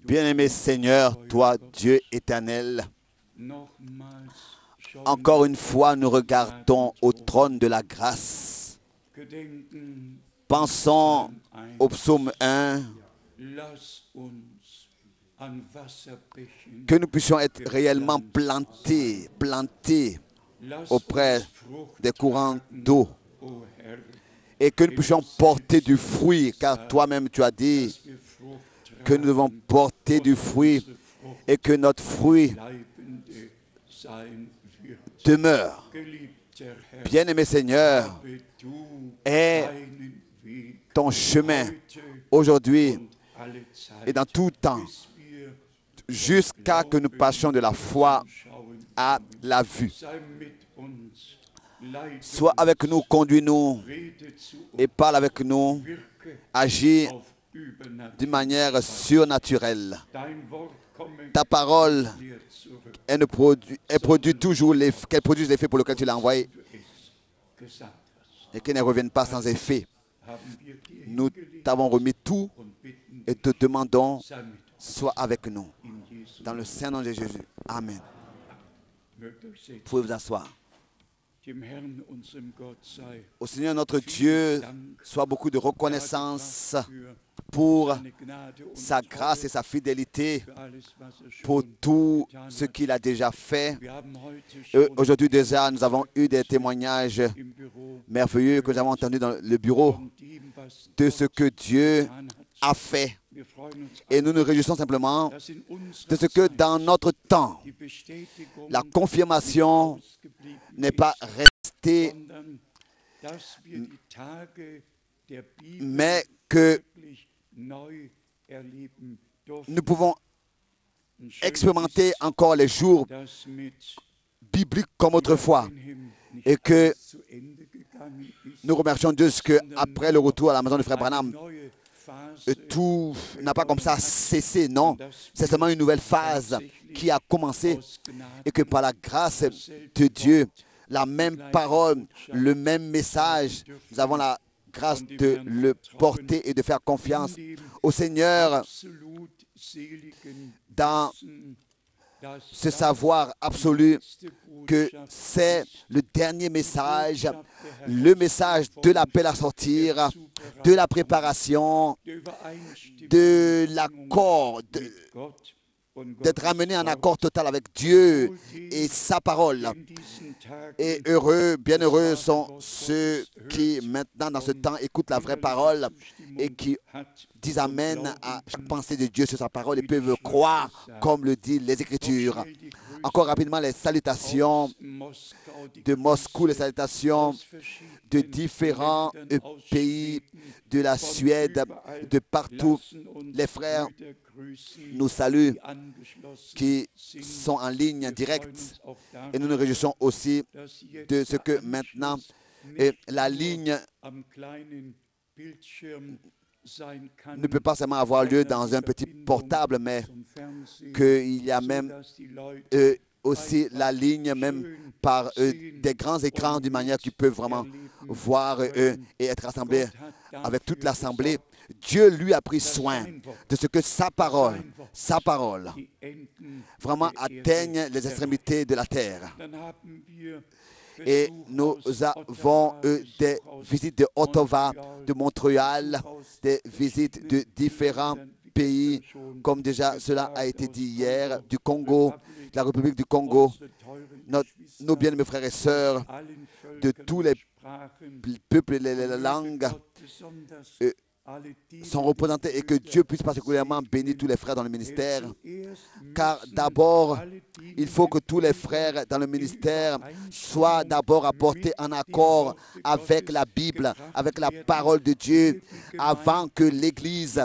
Bien-aimé Seigneur, toi, Dieu éternel, encore une fois, nous regardons au trône de la grâce. Pensons au psaume 1, que nous puissions être réellement plantés auprès des courants d'eau et que nous puissions porter du fruit, car toi-même tu as dit que nous devons porter du fruit et que notre fruit demeure. Bien-aimé Seigneur, aie ton chemin aujourd'hui et dans tout temps, jusqu'à ce que nous passions de la foi à la vue. Sois avec nous, conduis-nous et parle avec nous, agis d'une manière surnaturelle. Ta parole, elle produit toujours qu'elle produise l'effet pour lequel tu l'as envoyé et qu'elle ne revienne pas sans effet. Nous t'avons remis tout et te demandons, sois avec nous. Dans le Saint-Nom de Jésus. Amen. Vous pouvez vous asseoir. Au Seigneur notre Dieu, soit beaucoup de reconnaissance pour sa grâce et sa fidélité, pour tout ce qu'il a déjà fait. Aujourd'hui déjà, nous avons eu des témoignages merveilleux que nous avons entendus dans le bureau de ce que Dieu a fait. Et nous nous réjouissons simplement de ce que dans notre temps, la confirmation n'est pas restée, mais que nous pouvons expérimenter encore les jours bibliques comme autrefois. Et que nous remercions Dieu qu'après le retour à la maison du frère Branham, tout n'a pas comme ça cessé, non. C'est seulement une nouvelle phase qui a commencé et que par la grâce de Dieu, la même parole, le même message, nous avons la grâce de le porter et de faire confiance au Seigneur dans ce savoir absolu que c'est le dernier message, le message de l'appel à sortir, de la préparation, de l'accord, d'être ramené en accord total avec Dieu et sa parole. Et heureux, bienheureux sont ceux qui maintenant dans ce temps écoutent la vraie parole et qui disent Amen à chaque pensée de Dieu sur sa parole et peuvent croire comme le dit les Écritures. Encore rapidement les salutations de Moscou, les salutations de différents pays, de la Suède, de partout. Les frères nous saluent qui sont en ligne directe et nous nous réjouissons aussi de ce que maintenant la ligne ne peut pas seulement avoir lieu dans un petit portable, mais qu'il y a même aussi la ligne, même par des grands écrans, d'une manière qu'ils peuvent vraiment voir et être assemblés avec toute l'assemblée. Dieu lui a pris soin de ce que sa parole, vraiment atteigne les extrémités de la terre. Et nous avons des visites de Ottawa, de Montréal, des visites de différents pays, comme déjà cela a été dit hier, du Congo, de la République du Congo, nos bien-aimés frères et sœurs de tous les peuples et les langues sont représentés et que Dieu puisse particulièrement bénir tous les frères dans le ministère. Car d'abord, il faut que tous les frères dans le ministère soient d'abord apportés en accord avec la Bible, avec la parole de Dieu, avant que l'Église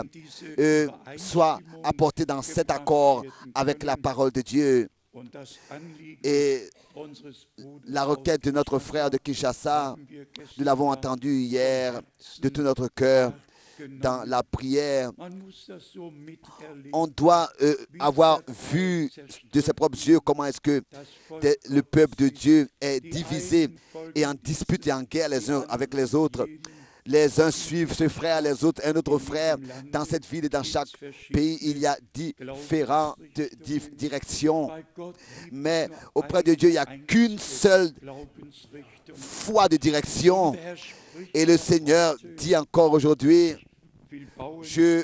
soit apportée dans cet accord avec la parole de Dieu. Et la requête de notre frère de Kinshasa, nous l'avons entendu hier de tout notre cœur. Dans la prière, on doit avoir vu de ses propres yeux comment est-ce que le peuple de Dieu est divisé et en dispute et en guerre les uns avec les autres. Les uns suivent ce frère, les autres un autre frère. Dans cette ville et dans chaque pays, il y a différentes directions. Mais auprès de Dieu, il n'y a qu'une seule foi de direction. Et le Seigneur dit encore aujourd'hui, je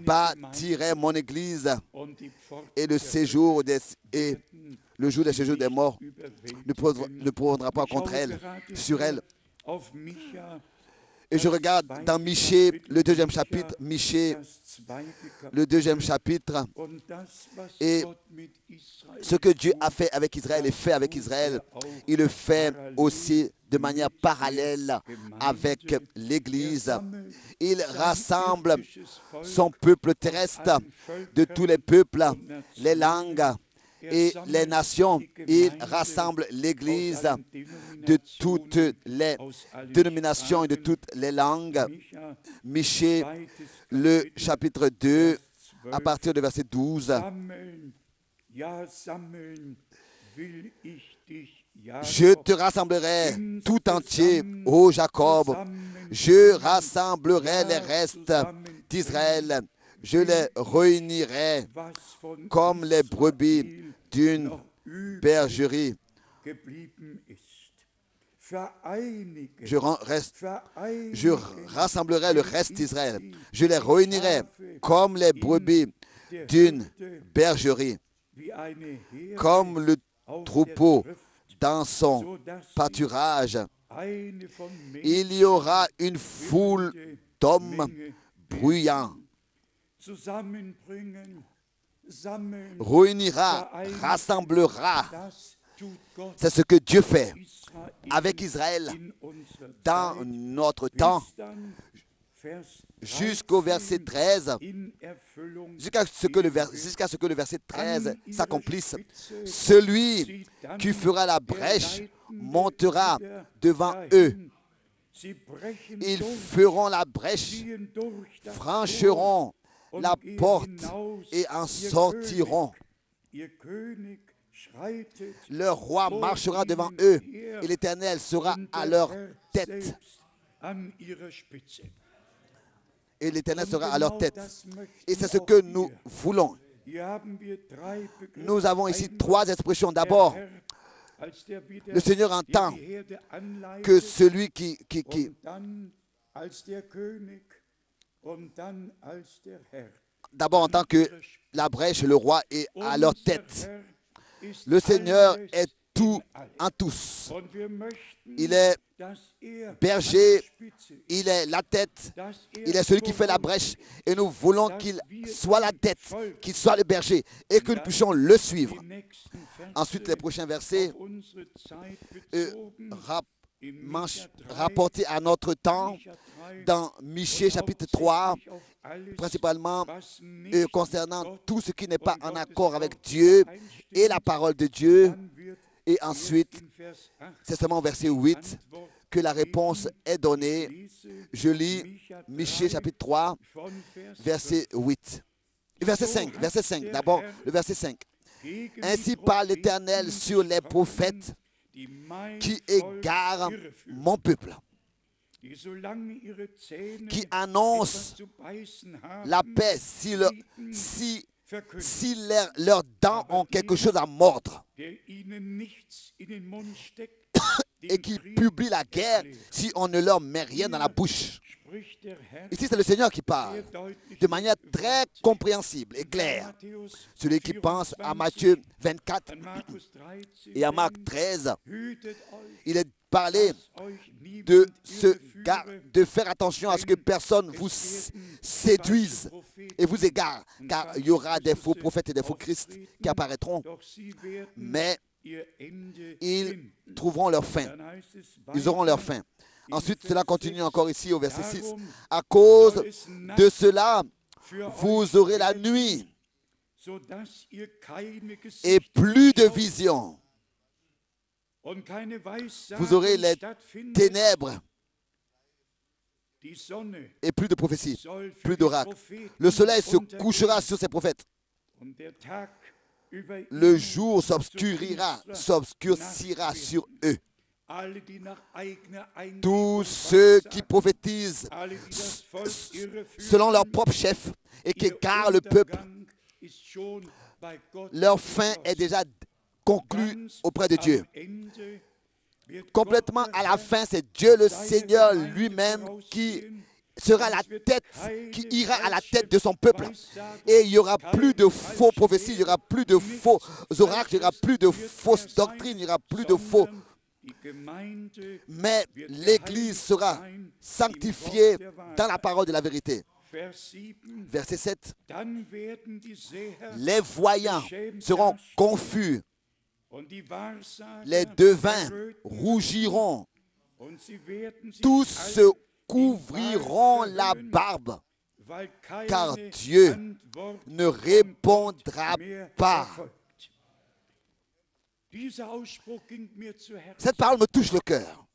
bâtirai mon église et le séjour le jour des séjours des morts ne prendra pas contre elle, sur elle. Et je regarde dans Michée, le 2e chapitre, Michée, le 2e chapitre, et ce que Dieu a fait avec Israël et fait avec Israël, il le fait aussi de manière parallèle avec l'Église. Il rassemble son peuple terrestre de tous les peuples, les langues et les nations. Il rassemble l'Église de toutes les dénominations et de toutes les langues. Michée, le chapitre 2, à partir du verset 12. Je te rassemblerai tout entier, ô Jacob. Je rassemblerai les restes d'Israël. Je les réunirai comme les brebis d'une bergerie. Je rassemblerai le reste d'Israël. Je les réunirai comme les brebis d'une bergerie, comme le troupeau dans son pâturage. Il y aura une foule d'hommes bruyants. Réunira, rassemblera. C'est ce que Dieu fait avec Israël dans notre temps, jusqu'au verset 13, jusqu'à ce que le verset 13 s'accomplisse. Celui qui fera la brèche montera devant eux. Ils feront la brèche, franchiront la porte et en sortiront. Le roi marchera devant eux et l'Éternel sera à leur tête. Et l'Éternel sera à leur tête. Et c'est ce que nous voulons. Nous avons ici 3 expressions. D'abord, le Seigneur entend que celui qui d'abord entend que la brèche, le roi est à leur tête. Le Seigneur est tout en tous. Il est berger, il est la tête, il est celui qui fait la brèche. Et nous voulons qu'il soit la tête, qu'il soit le berger et que nous puissions le suivre. Ensuite, les prochains versets rapportés à notre temps dans Michée chapitre 3, principalement concernant tout ce qui n'est pas en accord avec Dieu et la parole de Dieu. Et ensuite, c'est seulement au verset 8 que la réponse est donnée. Je lis Michée chapitre 3, verset 8. Verset 5, d'abord le verset 5. Ainsi parle l'Éternel sur les prophètes qui égarent mon peuple, qui annoncent la paix si leurs dents ont quelque chose à mordre, et qui publient la guerre si on ne leur met rien dans la bouche. Ici, c'est le Seigneur qui parle de manière très compréhensible et claire. Celui qui pense à Matthieu 24 et à Marc 13, il est parlé de faire attention à ce que personne vous séduise et vous égare, car il y aura des faux prophètes et des faux Christ qui apparaîtront, mais ils trouveront leur fin. Ils auront leur fin. Ensuite, cela continue encore ici au verset 6. À cause de cela, vous aurez la nuit et plus de vision. Vous aurez les ténèbres et plus de prophéties, plus d'oracles. Le soleil se couchera sur ses prophètes. Le jour s'obscurcira sur eux. tous ceux qui prophétisent selon leur propre chef et qui égarent le peuple, leur fin est déjà conclue auprès de Dieu. Complètement à la fin, c'est Dieu le Seigneur lui-même qui sera la tête, qui ira à la tête de son peuple. Et il n'y aura plus de faux prophéties, il n'y aura plus de faux oracles, il n'y aura plus de fausses doctrines, il n'y aura plus de faux. Mais l'Église sera sanctifiée dans la parole de la vérité. Verset 7. Les voyants seront confus. Les devins rougiront. Tous se couvriront la barbe, car Dieu ne répondra pas. Cette parole me touche le cœur.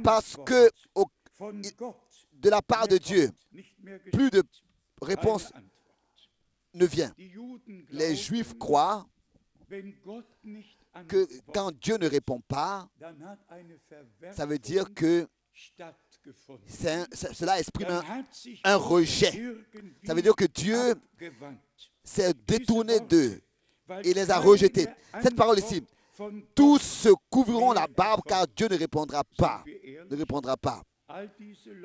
Parce que de la part de Dieu, plus de réponse ne vient. Les Juifs croient que quand Dieu ne répond pas, ça veut dire que cela exprime un rejet. Ça veut dire que Dieu s'est détourné d'eux et les a rejetés. Cette parole ici, tous se couvriront la barbe car Dieu ne répondra pas. Ne répondra pas.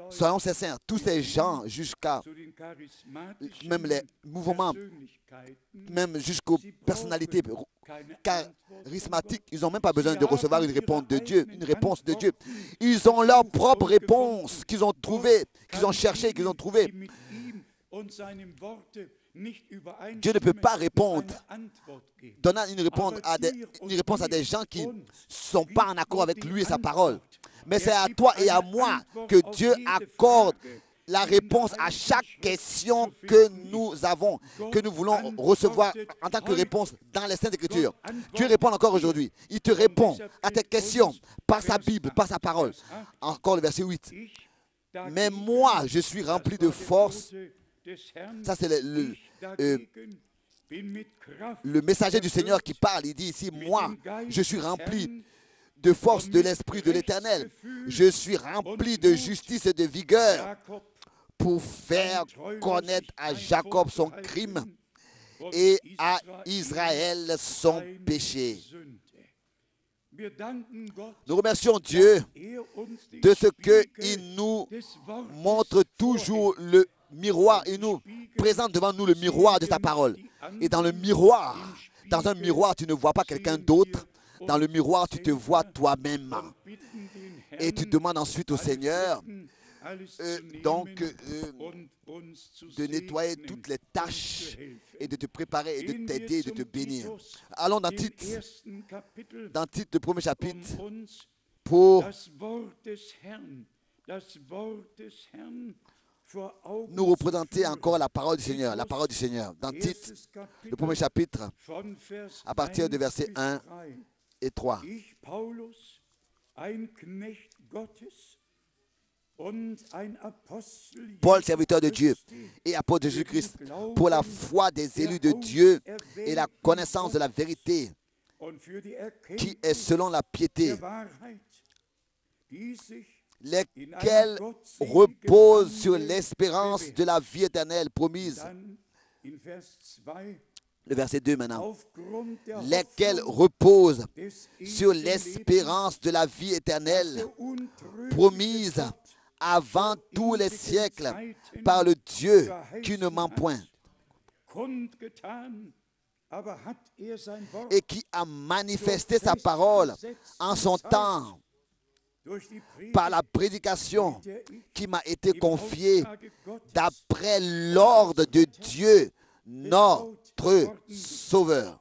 Soyons sincères, tous ces gens, jusqu'à même les mouvements, même jusqu'aux personnalités charismatiques, ils n'ont même pas besoin de recevoir une réponse de Dieu, Ils ont leur propre réponse qu'ils ont trouvée, qu'ils ont cherchée, qu'ils ont trouvée. Dieu ne peut pas répondre, donnant une réponse à des gens qui ne sont pas en accord avec lui et sa parole. Mais c'est à toi et à moi que Dieu accorde la réponse à chaque question que nous avons, que nous voulons recevoir en tant que réponse dans les Saintes Écritures. Dieu répond encore aujourd'hui. Il te répond à tes questions par sa Bible, par sa parole. Encore le verset 8. Mais moi, je suis rempli de force. Ça, c'est le messager du Seigneur qui parle. Il dit ici, moi, je suis rempli de force de l'Esprit de l'Éternel. Je suis rempli de justice et de vigueur pour faire connaître à Jacob son crime et à Israël son péché. Nous remercions Dieu de ce qu'il nous montre toujours le miroir. Il nous présente devant nous le miroir de sa parole. Et dans un miroir, tu ne vois pas quelqu'un d'autre. Dans le miroir, tu te vois toi-même. Et tu demandes ensuite au Seigneur de nettoyer toutes les tâches et de te préparer et de t'aider et de te bénir. Allons dans Tite, le premier chapitre, pour nous représenter encore la parole du Seigneur. La parole du Seigneur. Dans Tite, le premier chapitre, à partir du verset 1 et 3. Paul, serviteur de Dieu et apôtre de Jésus-Christ, pour la foi des élus de Dieu et la connaissance de la vérité qui est selon la piété, lesquels reposent sur l'espérance de la vie éternelle promise. Le verset 2 maintenant. Lesquels reposent sur l'espérance de la vie éternelle promise avant tous les siècles par le Dieu qui ne ment point et qui a manifesté sa parole en son temps par la prédication qui m'a été confiée d'après l'ordre de Dieu, notre Sauveur.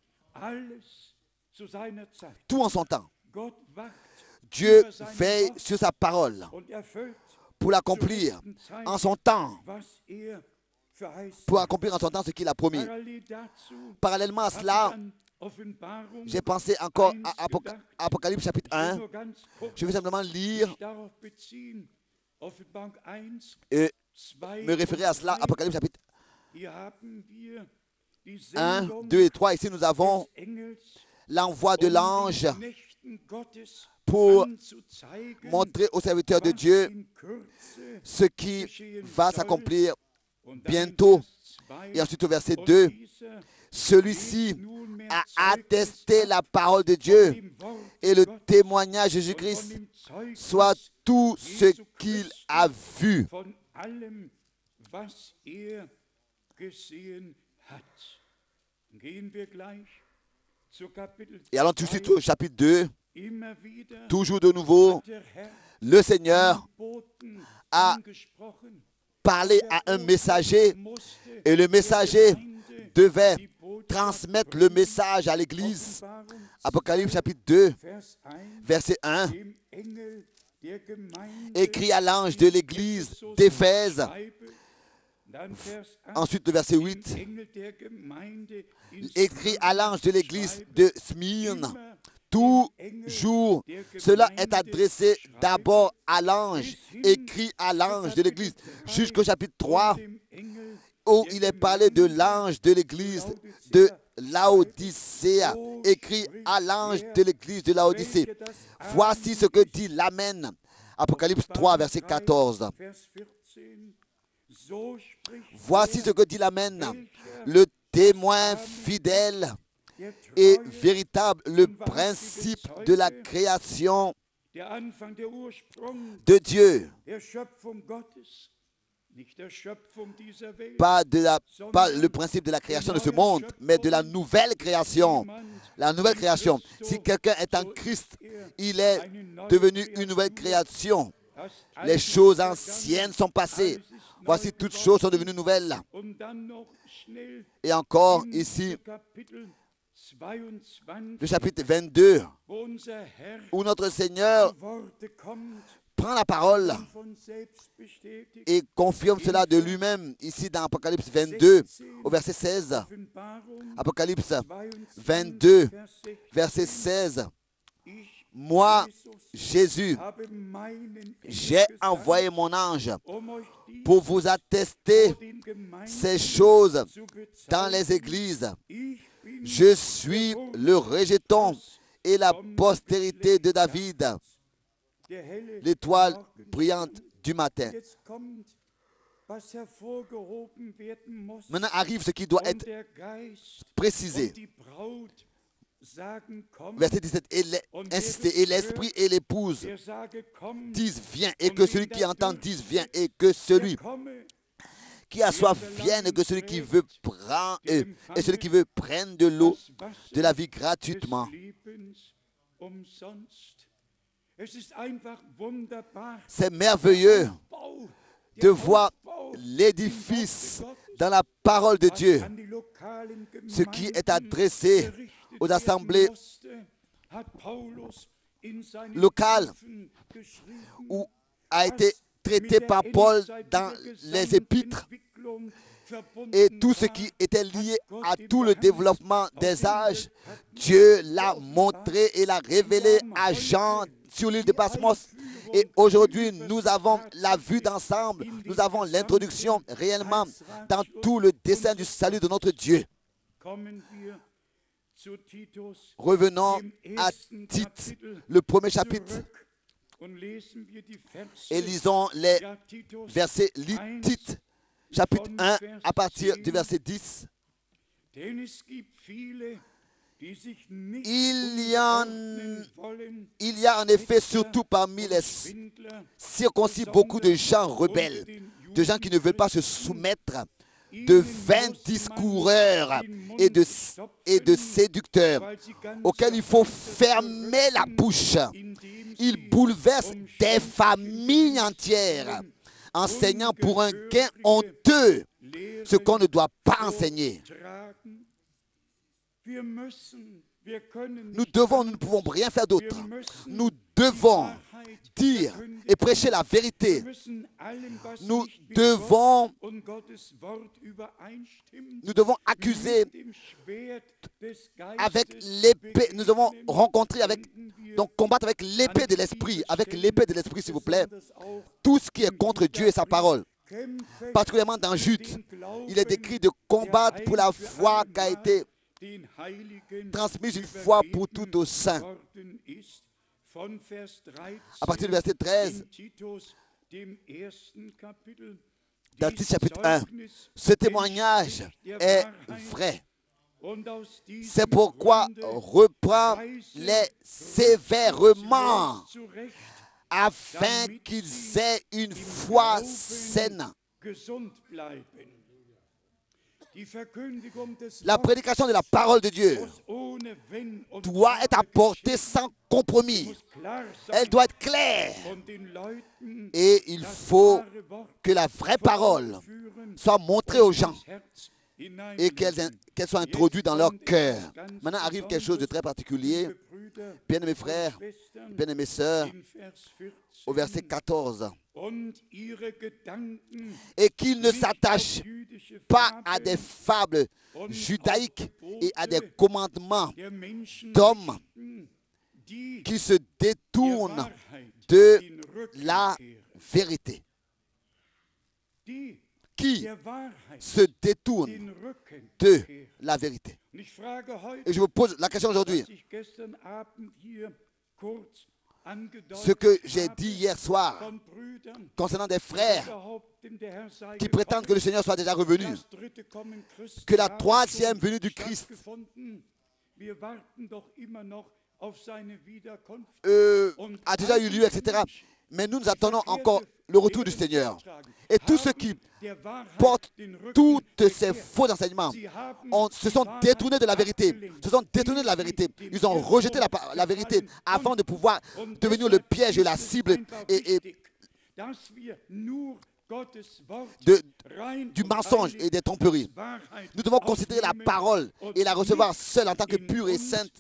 Tout en son temps. Dieu veille sur sa parole pour l'accomplir en son temps. Pour accomplir en son temps ce qu'il a promis. Parallèlement à cela, j'ai pensé encore à Apocalypse chapitre 1. Je vais simplement lire et me référer à cela, Apocalypse chapitre 1, 2 et 3. Ici, nous avons l'envoi de l'ange pour montrer aux serviteurs de Dieu ce qui va s'accomplir bientôt. Et ensuite au verset 2, celui-ci a attesté la parole de Dieu et le témoignage de Jésus-Christ, soit tout ce qu'il a vu. Et allons tout de suite au chapitre 2. Toujours de nouveau, le Seigneur a parlé à un messager et le messager devait transmettre le message à l'Église. Apocalypse chapitre 2, verset 1. Écrit à l'ange de l'Église d'Éphèse. Ensuite, le verset 8. Écrit à l'ange de l'Église de Smyrne. Toujours, cela est adressé d'abord à l'ange, écrit à l'ange de l'Église, jusqu'au chapitre 3, où il est parlé de l'ange de l'Église de Laodicée, écrit à l'ange de l'Église de Laodicée. Voici ce que dit l'Amen. Apocalypse 3, verset 14. Voici ce que dit l'Amen, le témoin fidèle et véritable, le principe de la création de Dieu. Pas le principe de la création de ce monde, mais de la nouvelle création. La nouvelle création. Si quelqu'un est en Christ, il est devenu une nouvelle création. Les choses anciennes sont passées. Voici, toutes choses sont devenues nouvelles. Et encore ici, le chapitre 22, où notre Seigneur prend la parole et confirme cela de lui-même, ici dans Apocalypse 22, au verset 16. Apocalypse 22, verset 16. Moi, Jésus, j'ai envoyé mon ange pour vous attester ces choses dans les églises. Je suis le rejeton et la postérité de David, l'étoile brillante du matin. Maintenant arrive ce qui doit être précisé. Verset 17, insistez, et l'esprit et l'épouse disent viens, et que celui qui entend dise viens, et que celui qui a soif vienne, et que celui qui veut prendre, et celui qui veut prendre de l'eau de la vie gratuitement. C'est merveilleux de voir l'édifice dans la parole de Dieu, ce qui est adressé aux assemblées locales, où a été traité par Paul dans les épîtres, et tout ce qui était lié à tout le développement des âges, Dieu l'a montré et l'a révélé à Jean sur l'île de Patmos. Et aujourd'hui, nous avons la vue d'ensemble, nous avons l'introduction réellement dans tout le dessein du salut de notre Dieu. Revenons à Tite, le premier chapitre, et lisons les versets. Tite, chapitre 1, à partir du verset 10. Il y a en effet surtout parmi les circoncis beaucoup de gens rebelles, de gens qui ne veulent pas se soumettre, de vains discoureurs et de séducteurs auxquels il faut fermer la bouche. Ils bouleversent des familles entières, enseignant pour un gain honteux ce qu'on ne doit pas enseigner. Nous ne pouvons rien faire d'autre. Nous devons dire et prêcher la vérité. Nous devons accuser avec l'épée. Nous devons combattre avec l'épée de l'esprit. Avec l'épée de l'esprit, s'il vous plaît. Tout ce qui est contre Dieu et sa parole. Particulièrement dans Jude, il est décrit de combattre pour la foi qui a été transmise une fois pour toutes aux saints. À partir du verset 13, dans Tite chapitre 1, ce témoignage est vrai. C'est pourquoi reprends-les sévèrement, afin qu'ils aient une foi saine. La prédication de la parole de Dieu doit être apportée sans compromis. Elle doit être claire. Et il faut que la vraie parole soit montrée aux gens et qu'elle soit introduite dans leur cœur. Maintenant arrive quelque chose de très particulier. Bien-aimés frères, bien-aimées sœurs, au verset 14. Et qu'ils ne s'attachent pas à des fables judaïques et à des commandements d'hommes qui se détournent de la vérité. Qui se détourne de la vérité. Et je vous pose la question aujourd'hui. Ce que j'ai dit hier soir concernant des frères qui prétendent que le Seigneur soit déjà revenu, que la troisième venue du Christ a déjà eu lieu, etc. Mais nous attendons encore le retour du Seigneur. Et tous ceux qui portent tous ces faux enseignements se sont détournés de la vérité. Ils ont rejeté la vérité avant de pouvoir devenir le piège et la cible du mensonge et des tromperies. Nous devons considérer la parole et la recevoir seule en tant que pure et sainte,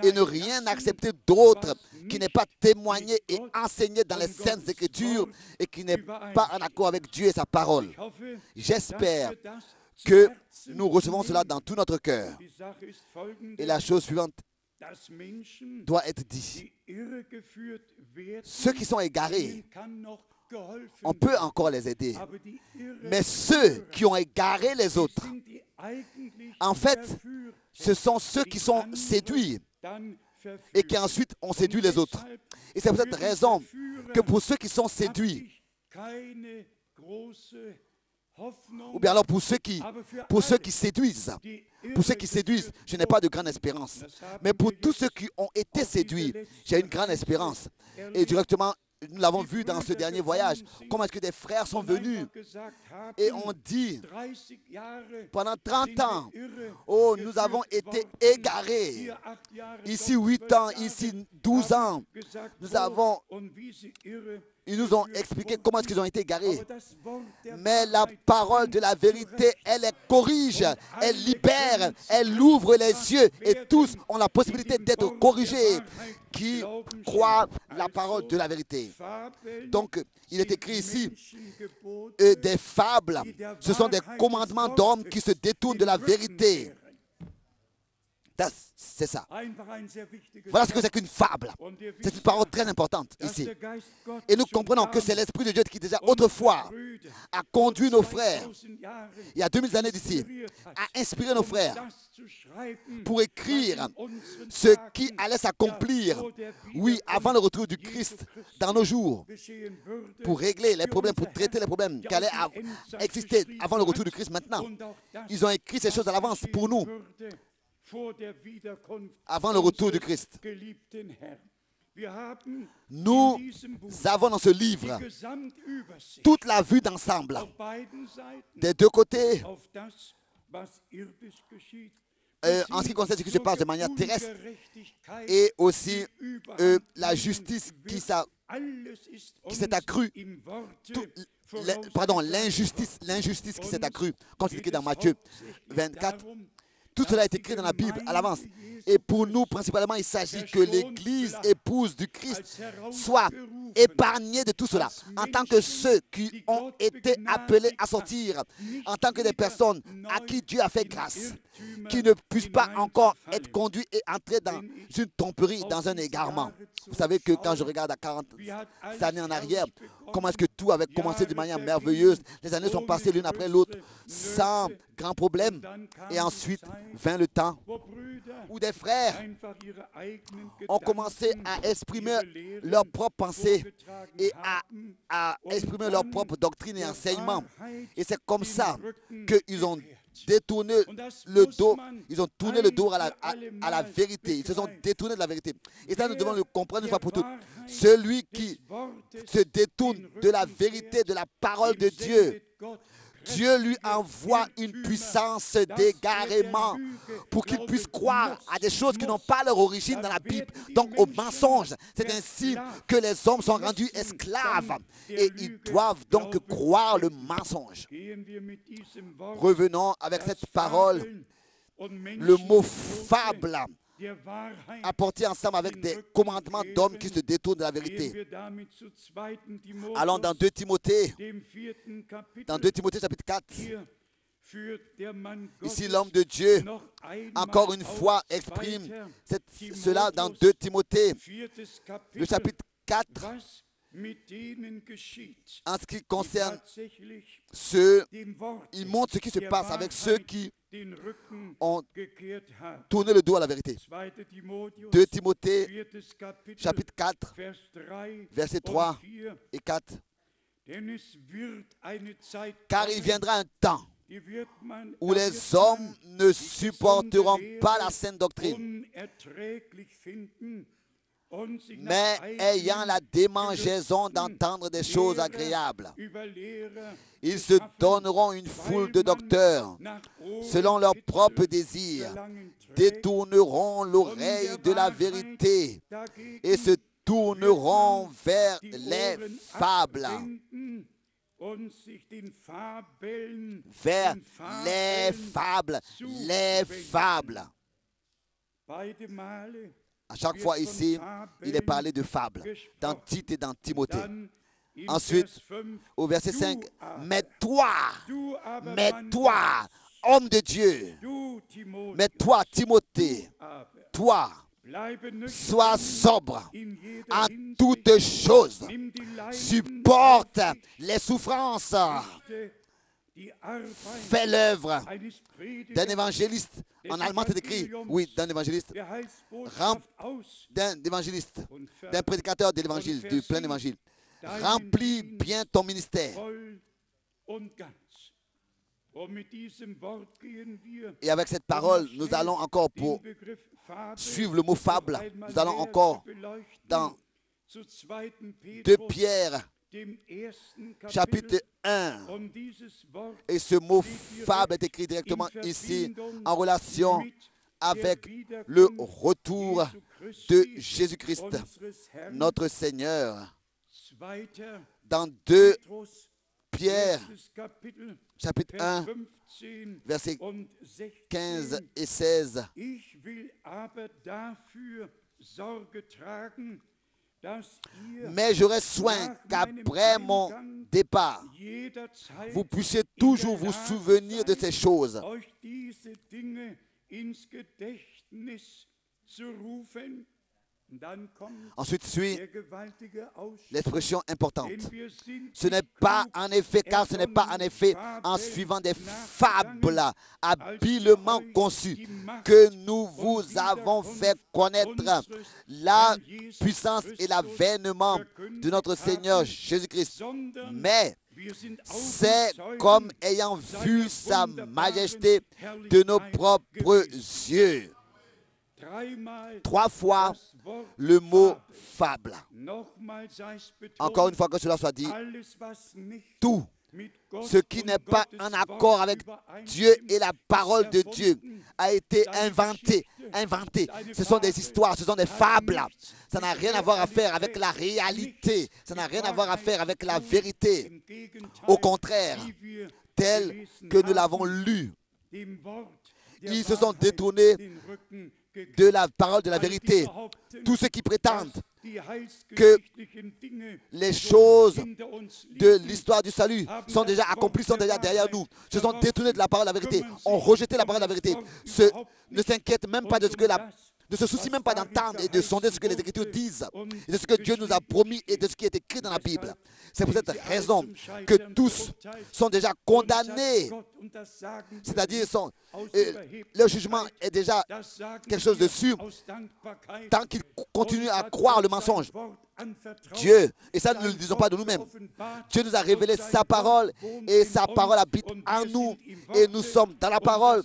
et ne rien accepter d'autre qui n'est pas témoigné et enseigné dans les Saintes Écritures et qui n'est pas en accord avec Dieu et sa parole. J'espère que nous recevons cela dans tout notre cœur. Et la chose suivante doit être dite. Ceux qui sont égarés, on peut encore les aider. Mais ceux qui ont égaré les autres, en fait, ce sont ceux qui sont séduits et qui ensuite ont séduit les autres. Et c'est pour cette raison que pour ceux qui sont séduits, ou bien alors pour ceux qui séduisent, je n'ai pas de grande espérance. Mais pour tous ceux qui ont été séduits, j'ai une grande espérance. Et directement, nous l'avons vu dans ce dernier voyage, comment est-ce que des frères sont venus et ont dit, pendant 30 ans, oh, nous avons été égarés. Ici 8 ans, ici 12 ans, ils nous ont expliqué comment est-ce qu'ils ont été égarés. Mais la parole de la vérité, elle les corrige, elle libère, elle ouvre les yeux et tous ont la possibilité d'être corrigés qui croient la parole de la vérité. Donc, il est écrit ici, des fables, ce sont des commandements d'hommes qui se détournent de la vérité. C'est ça. Voilà ce que c'est qu'une fable. C'est une parole très importante ici. Et nous comprenons que c'est l'Esprit de Dieu qui déjà autrefois a conduit nos frères, il y a 2000 années d'ici, a inspiré nos frères pour écrire ce qui allait s'accomplir, oui, avant le retour du Christ dans nos jours, pour régler les problèmes, pour traiter les problèmes qui allaient exister avant le retour du Christ maintenant. Ils ont écrit ces choses à l'avance pour nous, avant le retour du Christ. Nous avons dans ce livre toute la vue d'ensemble des deux côtés en ce qui concerne ce qui se passe de manière terrestre et aussi la justice qui s'est accrue, l'injustice qui s'est accrue, comme c'est écrit dans Matthieu 24. Tout cela est écrit dans la Bible à l'avance. Et pour nous, principalement, il s'agit que l'Église épouse du Christ soit épargnée de tout cela. En tant que ceux qui ont été appelés à sortir, en tant que des personnes à qui Dieu a fait grâce, qui ne puissent pas encore être conduits et entrer dans une tromperie, dans un égarement. Vous savez que quand je regarde à 40 années en arrière, comment est-ce que tout avait commencé de manière merveilleuse. Les années sont passées l'une après l'autre sans grand problème. Et ensuite vint le temps où des frères ont commencé à exprimer leurs propres pensées et à exprimer leur propre doctrine et enseignement. Et c'est comme ça qu'ils ont détourné le dos, ils ont tourné le dos à la vérité. Ils se sont détournés de la vérité. Et ça, nous devons le comprendre une fois pour toutes. Celui qui se détourne de la vérité, de la parole de Dieu, Dieu lui envoie une puissance d'égarement pour qu'il puisse croire à des choses qui n'ont pas leur origine dans la Bible, donc au mensonge. C'est ainsi que les hommes sont rendus esclaves et ils doivent donc croire le mensonge. Revenons avec cette parole, le mot fable, apporté ensemble avec des commandements d'hommes qui se détournent de la vérité. Allons dans 2 Timothée, chapitre 4. Ici, l'homme de Dieu, encore une fois, exprime cela dans 2 Timothée, le chapitre 4, en ce qui concerne ceux, il montre ce qui se passe avec ceux qui ont tourné le dos à la vérité. 2 Timothée, chapitre 4, versets 3 et 4. Car il viendra un temps où les hommes ne supporteront pas la saine doctrine, mais ayant la démangeaison d'entendre des choses agréables. Ils se donneront une foule de docteurs, selon leurs propres désirs, détourneront l'oreille de la vérité et se tourneront vers les fables. Vers les fables, les fables. À chaque fois ici, il est parlé de fables, dans Tite et dans Timothée. Ensuite, au verset 5, mais toi, homme de Dieu, mais toi, Timothée, toi, sois sobre en toutes choses, supporte les souffrances, fais l'œuvre d'un évangéliste. En allemand, c'est écrit, oui, d'un évangéliste, d'un prédicateur de l'évangile, du plein évangile. Remplis bien ton ministère. Et avec cette parole, nous allons encore pour suivre le mot fable. Nous allons encore dans 2 Pierre, chapitre 1. Et ce mot fable est écrit directement ici en relation avec le retour de Jésus-Christ, notre Seigneur. Dans 2 Pierre, chapitre 1, versets 15 et 16. Mais j'aurai soin qu'après mon départ, vous puissiez toujours vous souvenir de ces choses. Ensuite suit l'expression importante. Ce n'est pas en effet, car ce n'est pas en effet en suivant des fables habilement conçues que nous vous avons fait connaître la puissance et l'avènement de notre Seigneur Jésus-Christ. Mais c'est comme ayant vu sa majesté de nos propres yeux. 3 fois le mot fable. Encore une fois que cela soit dit, tout ce qui n'est pas en accord avec Dieu et la parole de Dieu a été inventé. Ce sont des histoires, ce sont des fables. Ça n'a rien à voir à faire avec la réalité. Ça n'a rien à voir à faire avec la vérité. Au contraire, tel que nous l'avons lu, ils se sont détournés de la parole de la vérité. Tous ceux qui prétendent que les choses de l'histoire du salut sont déjà accomplies, sont déjà derrière nous, se sont détournés de la parole de la vérité, ont rejeté la parole de la vérité, ne s'inquiètent même pas de ce que ne se soucie même pas d'entendre et de sonder ce que les Écritures disent, et de ce que Dieu nous a promis et de ce qui est écrit dans la Bible. C'est pour cette raison que tous sont déjà condamnés, c'est-à-dire leur jugement est déjà quelque chose de sûr, tant qu'ils continuent à croire le mensonge. Dieu, et ça nous ne le disons pas de nous-mêmes, Dieu nous a révélé sa parole et sa parole habite en nous et nous sommes dans la parole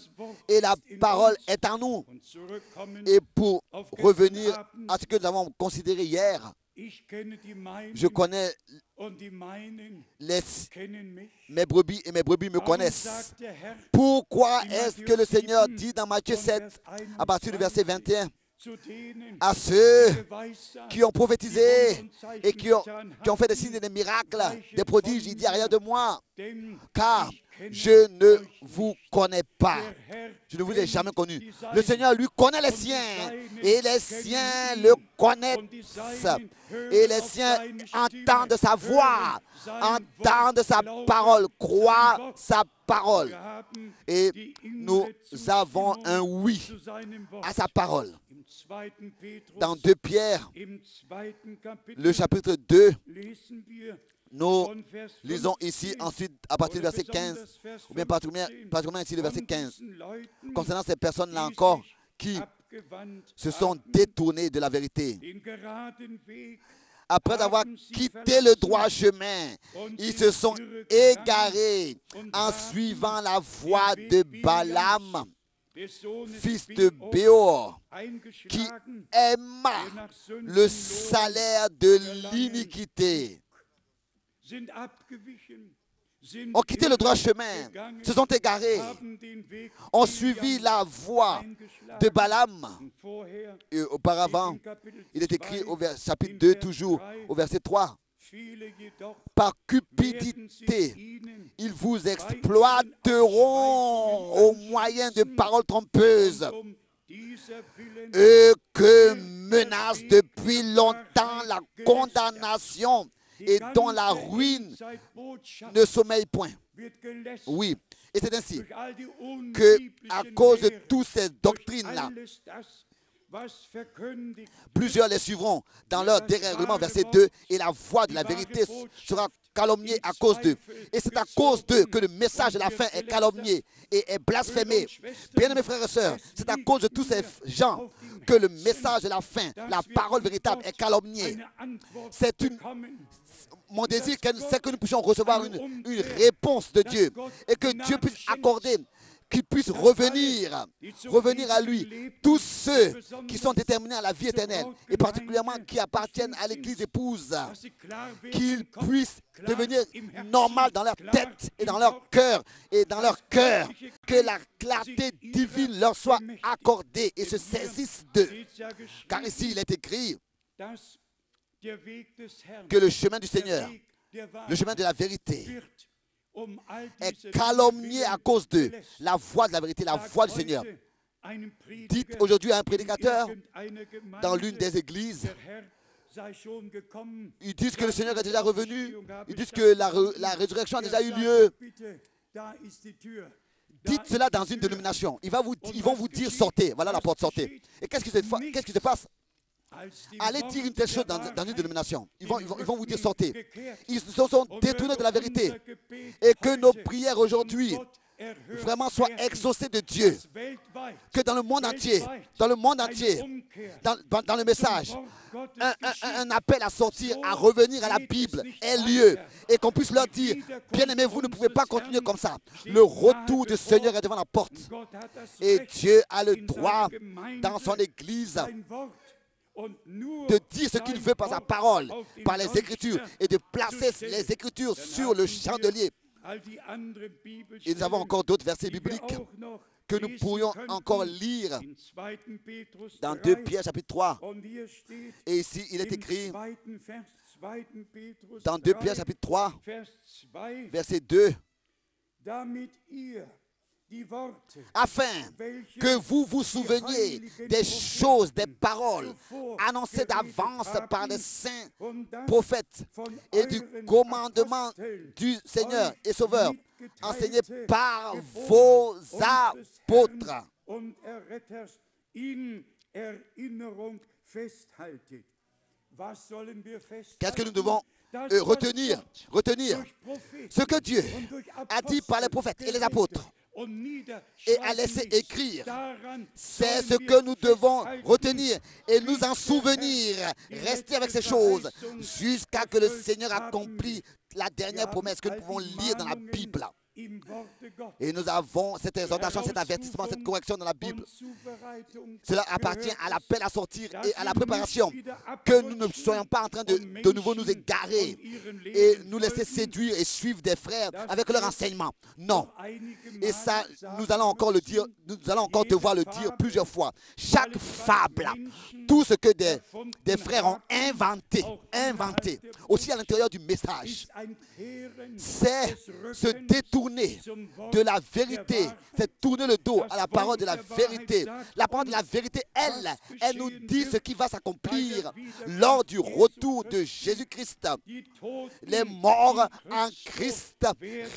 et la parole est en nous. Et pour revenir à ce que nous avons considéré hier, je connais mes brebis et mes brebis me connaissent. Pourquoi est-ce que le Seigneur dit dans Matthieu 7, à partir du verset 21, à ceux qui ont prophétisé et qui ont fait des signes et des miracles, des prodiges, il dit à rien de moi, car je ne vous connais pas. Je ne vous ai jamais connu. Le Seigneur, lui, connaît les siens et les siens le connaissent. Et les siens entendent sa voix, entendent sa parole, croient sa parole. Et nous avons un oui à sa parole. Dans 2 Pierre, le chapitre 2, nous lisons ici ensuite à partir du verset 15, ou bien particulièrement ici le verset 15, concernant ces personnes-là encore qui se sont détournées de la vérité. Après avoir quitté le droit chemin, ils se sont égarés en suivant la voie de Balaam, fils de Béor, qui aima le salaire de l'iniquité. Ont quitté le droit chemin, se sont égarés, ont suivi la voie de Balaam. Et auparavant, il est écrit au chapitre 2, toujours au verset 3. Par cupidité, ils vous exploiteront au moyen de paroles trompeuses, eux que menace depuis longtemps la condamnation et dont la ruine ne sommeille point. Oui, et c'est ainsi que, à cause de toutes ces doctrines-là, plusieurs les suivront dans leur dérèglement, verset 2, et la voix de la vérité sera calomniée à cause d'eux. Et c'est à cause d'eux que le message de la fin est calomnié et est blasphémé. Bien-aimés frères et sœurs, c'est à cause de tous ces gens que le message de la fin, la parole véritable, est calomniée. Mon désir, c'est que nous puissions recevoir une réponse de Dieu et que Dieu puisse accorder, qu'il puisse revenir à lui. Tous ceux qui sont déterminés à la vie éternelle et particulièrement qui appartiennent à l'église épouse, qu'ils puissent devenir normal dans leur tête et dans leur cœur que la clarté divine leur soit accordée et se saisissent d'eux. Car ici il est écrit que le chemin du Seigneur, le chemin de la vérité, est calomnié à cause de la voix de la vérité, la voix du Seigneur. Dites aujourd'hui à un prédicateur dans l'une des églises, ils disent que le Seigneur est déjà revenu, ils disent que la résurrection a déjà eu lieu. Dites cela dans une dénomination. Ils vont vous dire sortez, voilà la porte, sortez. Et qu'est-ce qui se passe? Allez dire une telle chose dans une dénomination. Ils vont vous dire sortez. Ils se sont détournés de la vérité. Et que nos prières aujourd'hui vraiment soient exaucées de Dieu. Que dans le monde entier, dans le message, un appel à sortir, à revenir à la Bible ait lieu. Et qu'on puisse leur dire, bien-aimés, vous ne pouvez pas continuer comme ça. Le retour du Seigneur est devant la porte. Et Dieu a le droit dans son Église de dire ce qu'il veut par sa parole, par les Écritures, et de placer les Écritures sur le chandelier. Et nous avons encore d'autres versets bibliques que nous pourrions encore lire dans 2 Pierre chapitre 3. Et ici, il est écrit dans 2 Pierre chapitre 3, verset 2. Afin que vous vous souveniez des choses, des paroles annoncées d'avance par les saints prophètes et du commandement du Seigneur et Sauveur, enseigné par vos apôtres. Qu'est-ce que nous devons retenir? Retenir ce que Dieu a dit par les prophètes et les apôtres et a laissé écrire. C'est ce que nous devons retenir et nous en souvenir. Rester avec ces choses jusqu'à ce que le Seigneur accomplisse la dernière promesse que nous pouvons lire dans la Bible. Et nous avons cette exhortation, cet avertissement, cette correction dans la Bible. Cela appartient à l'appel à sortir et à la préparation. Que nous ne soyons pas en train de nouveau nous égarer et nous laisser séduire et suivre des frères avec leur enseignement. Non. Et ça, nous allons encore le dire, nous allons encore devoir le dire plusieurs fois. Chaque fable, tout ce que des frères ont inventé, aussi à l'intérieur du message, c'est se détourner de la vérité, c'est tourner le dos à la parole de la vérité. La parole de la vérité, elle nous dit ce qui va s'accomplir lors du retour de Jésus-Christ. Les morts en Christ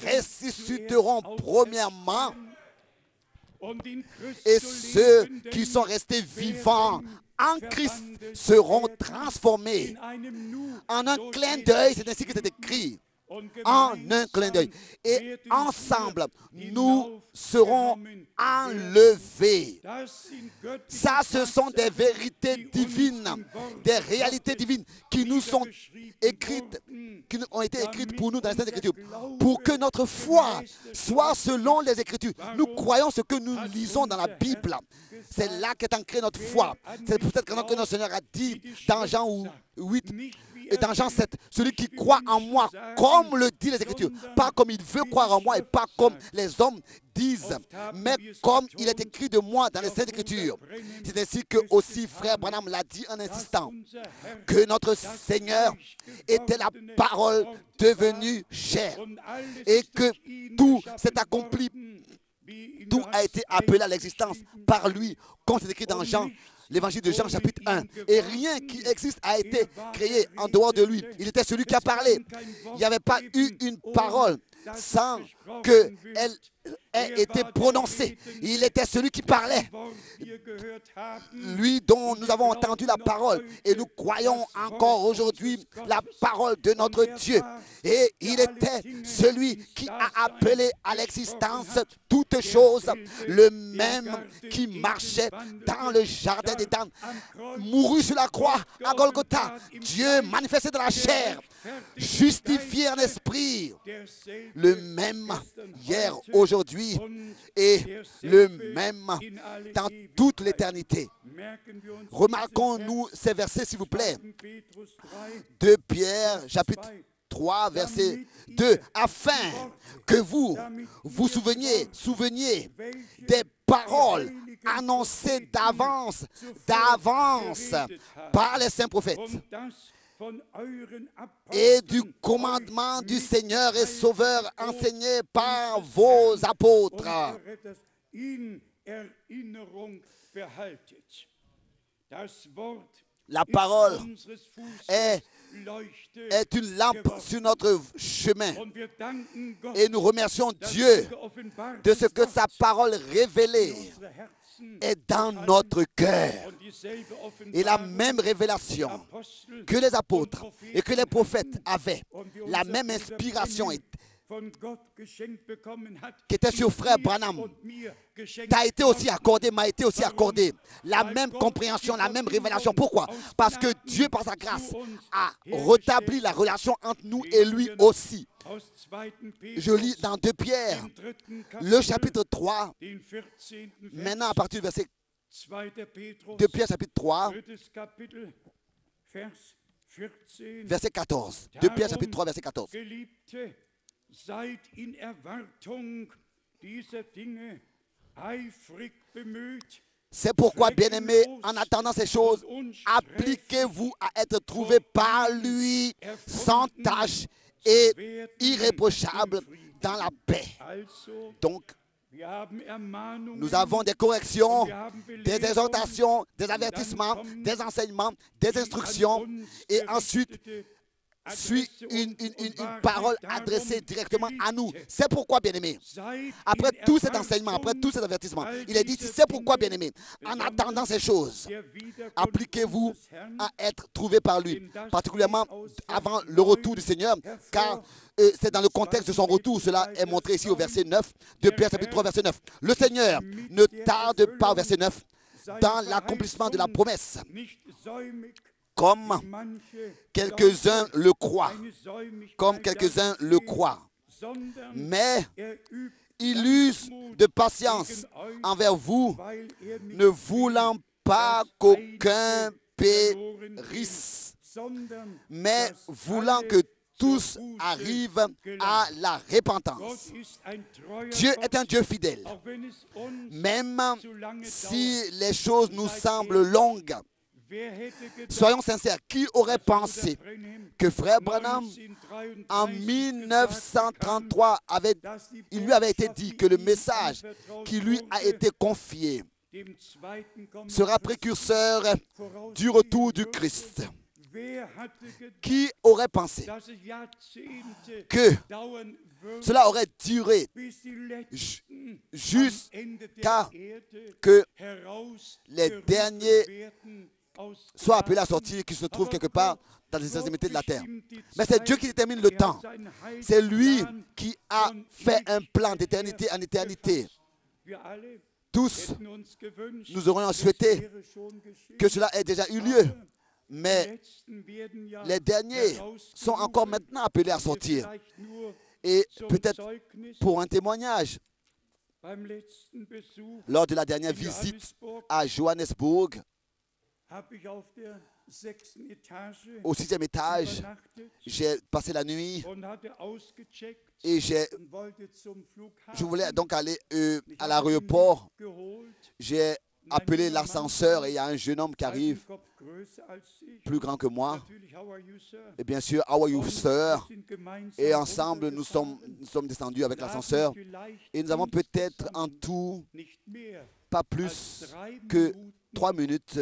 ressusciteront premièrement et ceux qui sont restés vivants en Christ seront transformés en un clin d'œil. C'est ainsi que c'est écrit. En un clin d'œil. Et ensemble, nous serons enlevés. Ça, ce sont des vérités divines, des réalités divines qui nous sont écrites, qui ont été écrites pour nous dans les Saintes Écritures, pour que notre foi soit selon les Écritures. Nous croyons ce que nous lisons dans la Bible. C'est là qu'est ancrée notre foi. C'est peut-être que notre Seigneur a dit dans Jean 8, et dans Jean 7, celui qui croit en moi, comme le dit les Écritures, pas comme il veut croire en moi et pas comme les hommes disent, mais comme il est écrit de moi dans les Saintes Écritures. C'est ainsi que aussi Frère Branham l'a dit en insistant, que notre Seigneur était la parole devenue chair et que tout s'est accompli, tout a été appelé à l'existence par lui, comme c'est écrit dans Jean. L'évangile de Jean chapitre 1. Et rien qui existe a été créé en dehors de lui. Il était celui qui a parlé. Il n'y avait pas eu une parole sans qu'elle ait été prononcée. Il était celui qui parlait. Lui dont nous avons entendu la parole. Et nous croyons encore aujourd'hui la parole de notre Dieu. Et il était celui qui a appelé à l'existence toutes choses. Le même qui marchait dans le jardin d'Éden, mourut sur la croix à Golgotha. Dieu manifesté dans la chair, justifié en esprit. Le même hier, aujourd'hui et le même dans toute l'éternité. Remarquons-nous ces versets, s'il vous plaît. 2 Pierre, chapitre 3, verset 2. Afin que vous vous souveniez des paroles annoncées d'avance par les saints prophètes et du commandement du Seigneur et Sauveur enseigné par vos apôtres. La parole est une lampe sur notre chemin. Et nous remercions Dieu de ce que sa parole révélée est dans notre cœur. Et la même révélation que les apôtres et que les prophètes avaient, la même inspiration qui était sur Frère Branham, t'a été aussi accordé, m'a été aussi accordé. La même compréhension, la même révélation. Pourquoi? Parce que Dieu, par sa grâce, a rétabli la relation entre nous et lui aussi. Je lis dans 2 Pierre, le chapitre 3, maintenant à partir du verset 2 Pierre, chapitre 3, verset 14. 2 Pierre, chapitre 3, verset 14. Seid in Erwartung dieser Dinge eifrig bemüht. C'est pourquoi, bien-aimés, en attendant ces choses, appliquez-vous à être trouvés par lui sans tache et irréprochable dans la paix. Donc, nous avons des corrections, des exhortations, des avertissements, des enseignements, des instructions et ensuite suit une parole adressée directement à nous. C'est pourquoi, bien-aimés, après tout cet enseignement, après tout cet avertissement, il est dit, c'est pourquoi, bien-aimés, en attendant ces choses, appliquez-vous à être trouvés par lui, particulièrement avant le retour du Seigneur, car c'est dans le contexte de son retour, cela est montré ici au verset 9, de Pierre chapitre 3, verset 9. Le Seigneur ne tarde pas, au verset 9, dans l'accomplissement de la promesse, comme quelques-uns le croient, mais il use de patience envers vous, ne voulant pas qu'aucun périsse, mais voulant que tous arrivent à la repentance. Dieu est un Dieu fidèle. Même si les choses nous semblent longues, soyons sincères, qui aurait pensé que Frère Branham, en 1933, il lui avait été dit que le message qui lui a été confié sera précurseur du retour du Christ? Qui aurait pensé que cela aurait duré jusqu'à que les derniers soient appelés à sortir, qui se trouvent quelque part dans les extrémités de la terre? Mais c'est Dieu qui détermine le temps. C'est lui qui a fait un plan d'éternité en éternité. Tous, nous aurions souhaité que cela ait déjà eu lieu. Mais les derniers sont encore maintenant appelés à sortir. Et peut-être pour un témoignage, lors de la dernière visite à Johannesburg, au 6e étage, j'ai passé la nuit et je voulais donc aller à l'aéroport. J'ai appelé l'ascenseur et il y a un jeune homme qui arrive, plus grand que moi. Et bien sûr, how are you, sir? Et ensemble, nous sommes descendus avec l'ascenseur. Et nous avons peut-être en tout, pas plus que 3 minutes,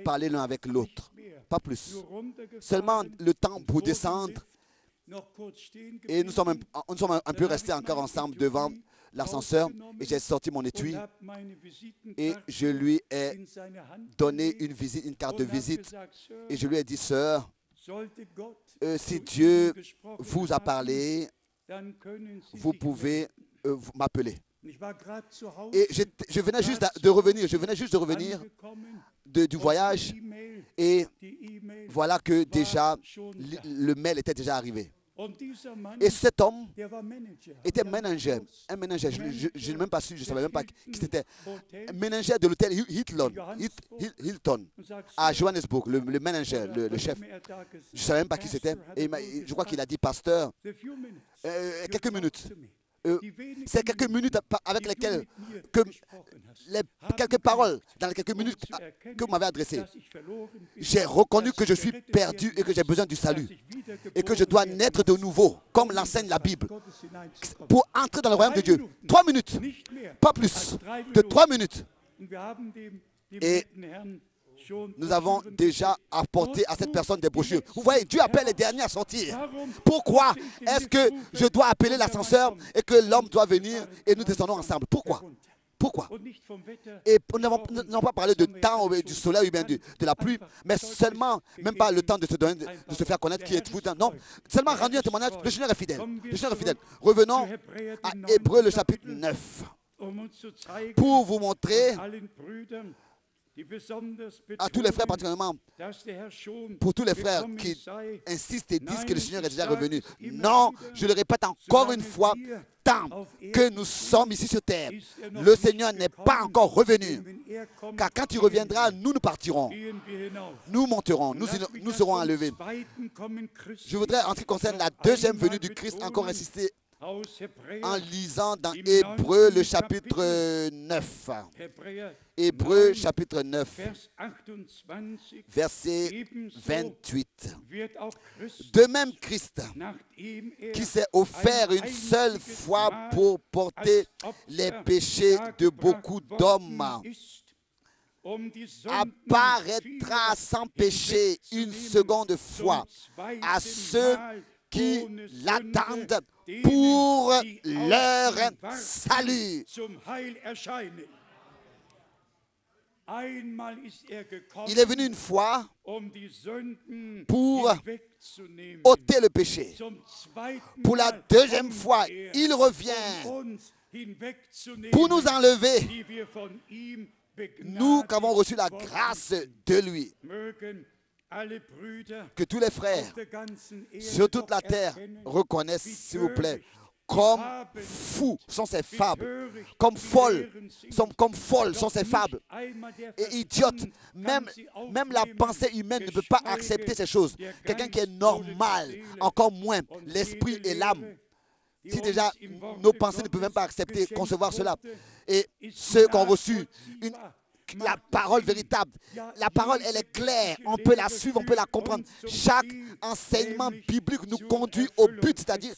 parlé l'un avec l'autre. Pas plus. Seulement le temps pour descendre. Et nous sommes un peu restés encore ensemble devant l'ascenseur, et j'ai sorti mon étui et je lui ai donné une carte de visite, et je lui ai dit, sœur, si Dieu vous a parlé, vous pouvez m'appeler. Et je venais juste de revenir du voyage, et voilà que déjà le mail était déjà arrivé. Et cet homme était manager, un manager, je n'ai même pas su, je ne savais même pas qui c'était, manager de l'hôtel Hilton à Johannesburg, le manager, le chef. Je ne savais même pas qui c'était, et je crois qu'il a dit, pasteur, quelques minutes. C'est quelques minutes avec lesquelles, quelques paroles dans les quelques minutes que vous m'avez adressées. J'ai reconnu que je suis perdu et que j'ai besoin du salut. Et que je dois naître de nouveau, comme l'enseigne la Bible, pour entrer dans le royaume de Dieu. 3 minutes, pas plus de 3 minutes. Et nous avons déjà apporté à cette personne des brochures. Vous voyez, Dieu appelle les derniers à sortir. Pourquoi est-ce que je dois appeler l'ascenseur et que l'homme doit venir et nous descendons ensemble? Pourquoi? Et nous n'avons pas parlé de temps, du soleil ou bien de la pluie, mais seulement, même pas le temps de se faire connaître qui êtes-vous. Non, seulement rendu un témoignage, le Seigneur est fidèle. Revenons à Hébreux, le chapitre 9, pour vous montrer à tous les frères, particulièrement pour tous les frères qui insistent et disent que le Seigneur est déjà revenu. Non, je le répète encore une fois, tant que nous sommes ici sur terre, le Seigneur n'est pas encore revenu. Car quand il reviendra, nous partirons. Nous monterons, nous serons enlevés. Je voudrais, en ce qui concerne la deuxième venue du Christ, encore insister en lisant dans Hébreux le chapitre 9. Hébreux chapitre 9, verset 28. De même Christ, qui s'est offert une seule fois pour porter les péchés de beaucoup d'hommes, apparaîtra sans péché une seconde fois à ceux qui l'attendent pour leur salut. Il est venu une fois pour ôter le péché. Pour la deuxième fois, il revient pour nous enlever, nous qui avons reçu la grâce de lui. Que tous les frères sur toute la terre reconnaissent, s'il vous plaît, comme fous sont ces fables, comme folles sont ces fables, et idiotes. Même la pensée humaine ne peut pas accepter ces choses. Quelqu'un qui est normal, encore moins l'esprit et l'âme. Si déjà nos pensées ne peuvent même pas accepter, concevoir cela. Et ceux qui ont reçu la parole véritable, la parole elle est claire, on peut la suivre, on peut la comprendre. Chaque enseignement biblique nous conduit au but, c'est-à-dire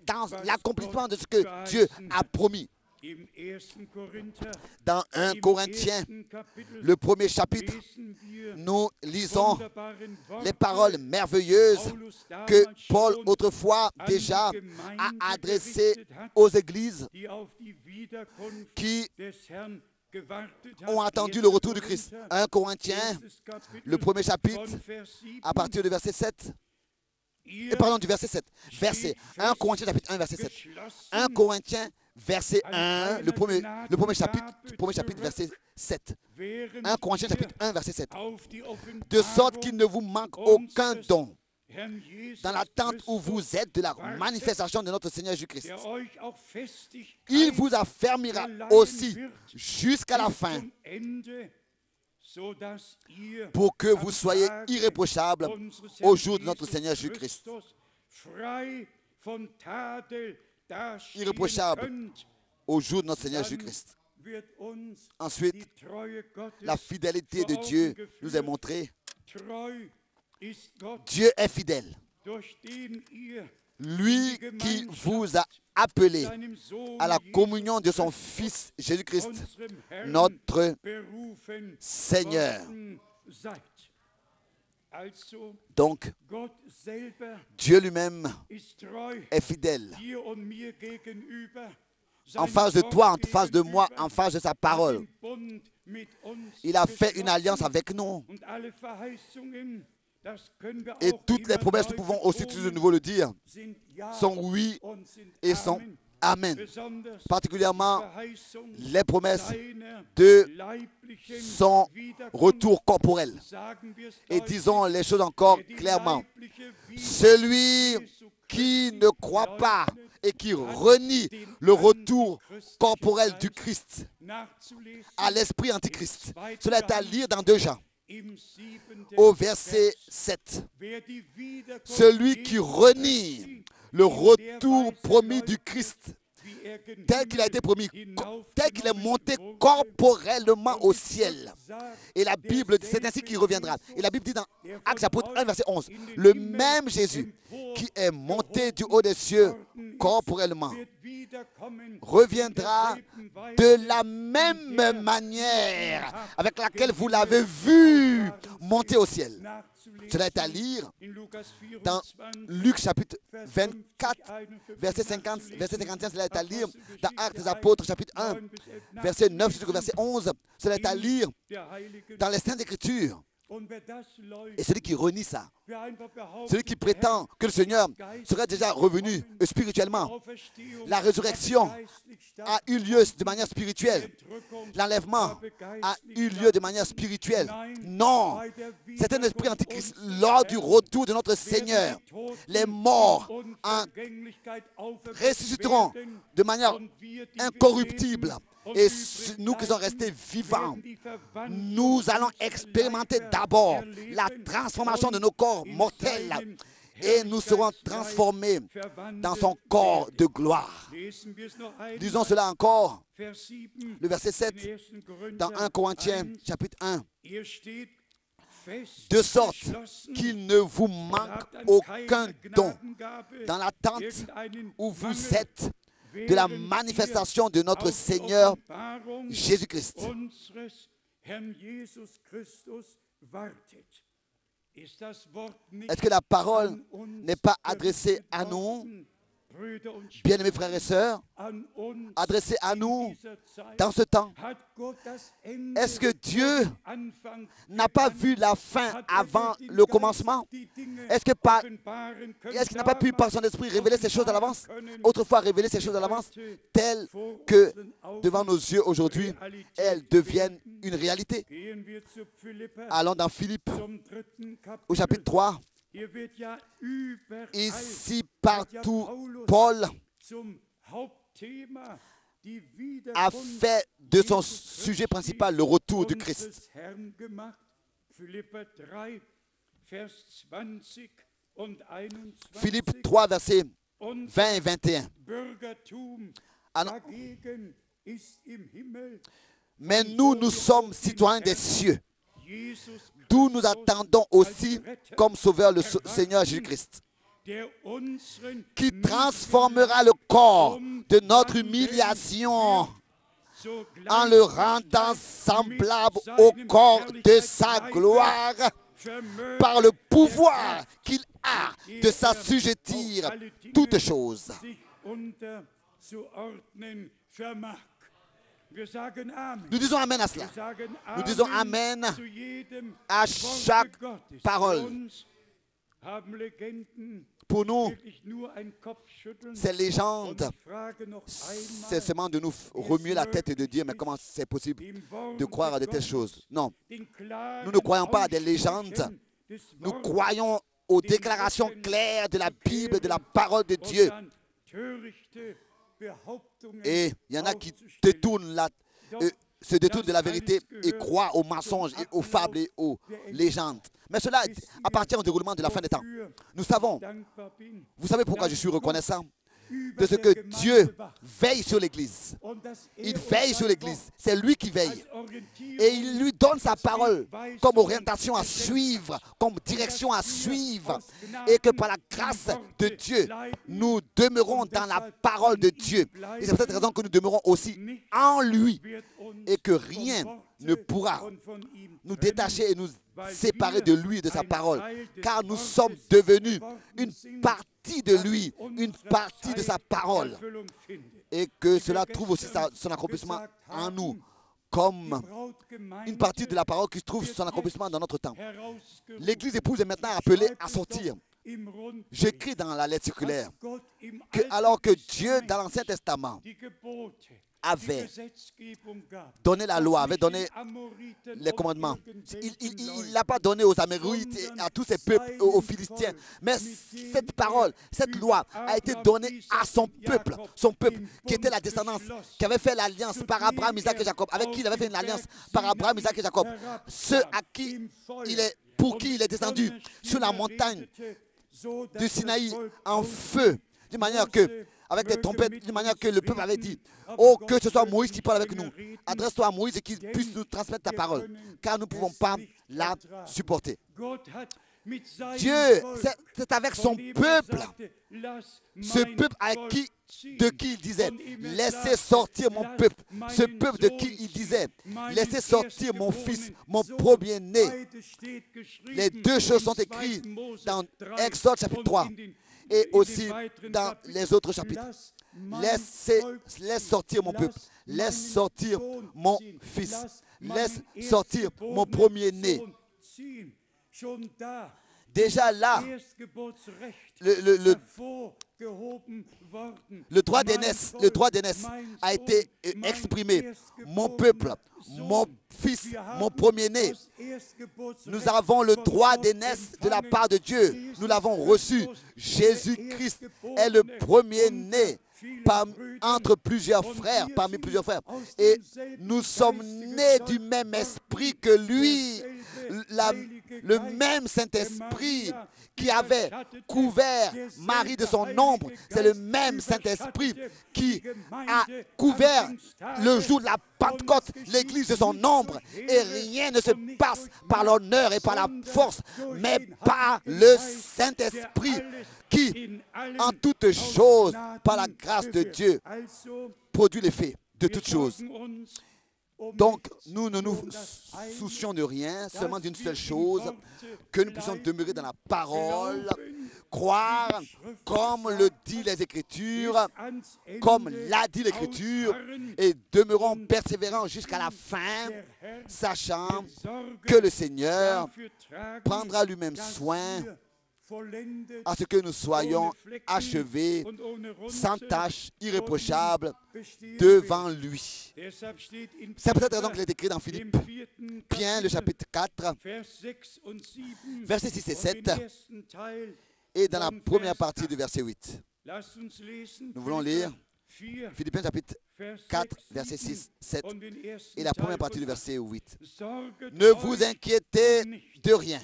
dans l'accomplissement de ce que Dieu a promis. Dans 1 Corinthiens, le premier chapitre, nous lisons les paroles merveilleuses que Paul autrefois déjà a adressées aux églises qui ont attendu le retour du Christ. 1 Corinthiens, le premier chapitre, à partir du verset 7. Pardon, du verset 7. Verset 1 Corinthiens, chapitre 1, verset 7. 1 Corinthiens, verset 1, le premier chapitre, verset 7. 1 Corinthiens, chapitre 1, verset 7. De sorte qu'il ne vous manque aucun don dans l'attente où vous êtes de la manifestation de notre Seigneur Jésus-Christ. Il vous affermira aussi jusqu'à la fin pour que vous soyez irréprochables au jour de notre Seigneur Jésus-Christ. Irréprochables au jour de notre Seigneur Jésus-Christ. Ensuite, la fidélité de Dieu nous est montrée. Dieu est fidèle. Lui qui vous a appelé à la communion de son Fils Jésus-Christ, notre Seigneur. Donc, Dieu lui-même est fidèle. En face de toi, en face de moi, en face de sa parole. Il a fait une alliance avec nous. Et toutes les promesses, nous pouvons aussi de nouveau le dire, sont oui et sont amen. Particulièrement les promesses de son retour corporel. Et disons les choses encore clairement. Celui qui ne croit pas et qui renie le retour corporel du Christ à l'esprit antichrist. Cela est à lire dans 2 Jean. Au verset 7, celui qui renie le retour promis du Christ, tel qu'il a été promis, tel qu'il est monté corporellement au ciel. Et la Bible, c'est ainsi qu'il reviendra. Et la Bible dit dans Actes chapitre 1, verset 11, le même Jésus qui est monté du haut des cieux corporellement reviendra de la même manière avec laquelle vous l'avez vu monter au ciel. Cela est à lire dans Luc chapitre 24, verset 50, verset 51. Cela est à lire dans Actes des Apôtres chapitre 1, verset 9 jusqu'au verset 11. Cela est à lire dans les Saintes Écritures. Et celui qui renie ça, celui qui prétend que le Seigneur serait déjà revenu spirituellement, la résurrection a eu lieu de manière spirituelle, l'enlèvement a eu lieu de manière spirituelle. Non, c'est un esprit antichrist. Lors du retour de notre Seigneur, les morts ressusciteront de manière incorruptible. Et nous qui sommes restés vivants, nous allons expérimenter d'abord la transformation de nos corps mortels et nous serons transformés dans son corps de gloire. Disons cela encore, le verset 7 dans 1 Corinthiens chapitre 1. De sorte qu'il ne vous manque aucun don dans l'attente où vous êtes de la manifestation de notre Seigneur Jésus-Christ. Est-ce que la parole n'est pas adressée à nous, bien-aimés frères et sœurs, adressée à nous dans ce temps? Est-ce que Dieu n'a pas vu la fin avant le commencement? Est-ce qu'il n'a pas pu par son esprit révéler ces choses à l'avance? Autrefois révéler ces choses à l'avance, telles que devant nos yeux aujourd'hui, elles deviennent une réalité. Allons dans Philippe au chapitre 3. Ici, partout, Paul a fait de son sujet principal le retour du Christ. Philippe 3, versets 20 et 21. Mais nous sommes citoyens des cieux, d'où nous attendons aussi comme sauveur le Seigneur Jésus-Christ, qui transformera le corps de notre humiliation en le rendant semblable au corps de sa gloire par le pouvoir qu'il a de s'assujettir toutes choses. Nous disons Amen à cela. Nous disons Amen à chaque parole. Pour nous, ces légendes, c'est seulement de nous remuer la tête et de dire, mais comment c'est possible de croire à de telles choses? Non, nous ne croyons pas à des légendes. Nous croyons aux déclarations claires de la Bible, de la parole de Dieu. Et il y en a qui se détournent de la vérité et croient aux mensonges, et aux fables et aux légendes. Mais cela appartient au déroulement de la fin des temps. Nous savons, vous savez pourquoi je suis reconnaissant? De ce que Dieu veille sur l'Église. Il veille sur l'Église. C'est lui qui veille. Et il lui donne sa parole comme orientation à suivre, comme direction à suivre. Et que par la grâce de Dieu, nous demeurons dans la parole de Dieu. Et c'est pour cette raison que nous demeurons aussi en lui. Et que rien ne pourra nous détacher et nous séparer de lui et de sa parole. Car nous sommes devenus une partie de lui, une partie de sa parole. Et que cela trouve aussi son accomplissement en nous, comme une partie de la parole qui trouve son accomplissement dans notre temps. L'Église épouse est maintenant appelée à sortir. J'écris dans la lettre circulaire que alors que Dieu, dans l'Ancien Testament, avait donné la loi, avait donné les commandements. Il ne l'a pas donné aux Améroïtes et à tous ces peuples, aux Philistins. Mais cette parole, cette loi a été donnée à son peuple qui était la descendance, qui avait fait l'alliance par Abraham, Isaac et Jacob, avec qui il avait fait une alliance par Abraham, Isaac et Jacob. Ceux pour qui il est descendu sur la montagne du Sinaï en feu, d'une manière que, avec des trompettes, d'une manière que le peuple avait dit, oh, que ce soit Moïse qui parle avec nous. Adresse-toi à Moïse et qu'il puisse nous transmettre ta parole, car nous ne pouvons pas la supporter. Dieu, c'est avec son peuple, ce peuple de qui il disait, laissez sortir mon peuple, ce peuple de qui il disait, laissez sortir mon fils, mon premier-né. Les deux choses sont écrites dans Exode chapitre 3 et aussi dans les autres chapitres. Laisse sortir mon peuple, laisse sortir mon fils, laisse sortir mon premier-né. Déjà là, le droit d'aînesse a été exprimé. Mon peuple, mon fils, mon premier-né. Nous avons le droit d'aînesse de la part de Dieu. Nous l'avons reçu. Jésus-Christ est le premier-né entre plusieurs frères, parmi plusieurs frères. Et nous sommes nés du même esprit que lui. Le même Saint-Esprit qui avait couvert Marie de son ombre, c'est le même Saint-Esprit qui a couvert le jour de la Pentecôte l'Église de son ombre. Et rien ne se passe par l'honneur et par la force, mais par le Saint-Esprit qui, en toutes choses, par la grâce de Dieu, produit l'effet de toutes choses. Donc, nous ne nous soucions de rien, seulement d'une seule chose, que nous puissions demeurer dans la parole, croire comme le dit les Écritures, comme l'a dit l'Écriture, et demeurons persévérants jusqu'à la fin, sachant que le Seigneur prendra lui-même soin à ce que nous soyons achevés, sans tache, irréprochables, devant lui. C'est peut-être raison qu'il est écrit dans Philippiens, le chapitre 4, versets 6 et 7, et dans la première partie du verset 8. Nous voulons lire Philippiens chapitre 4, verset 6, 7, et la première partie du verset 8. Ne vous inquiétez de rien,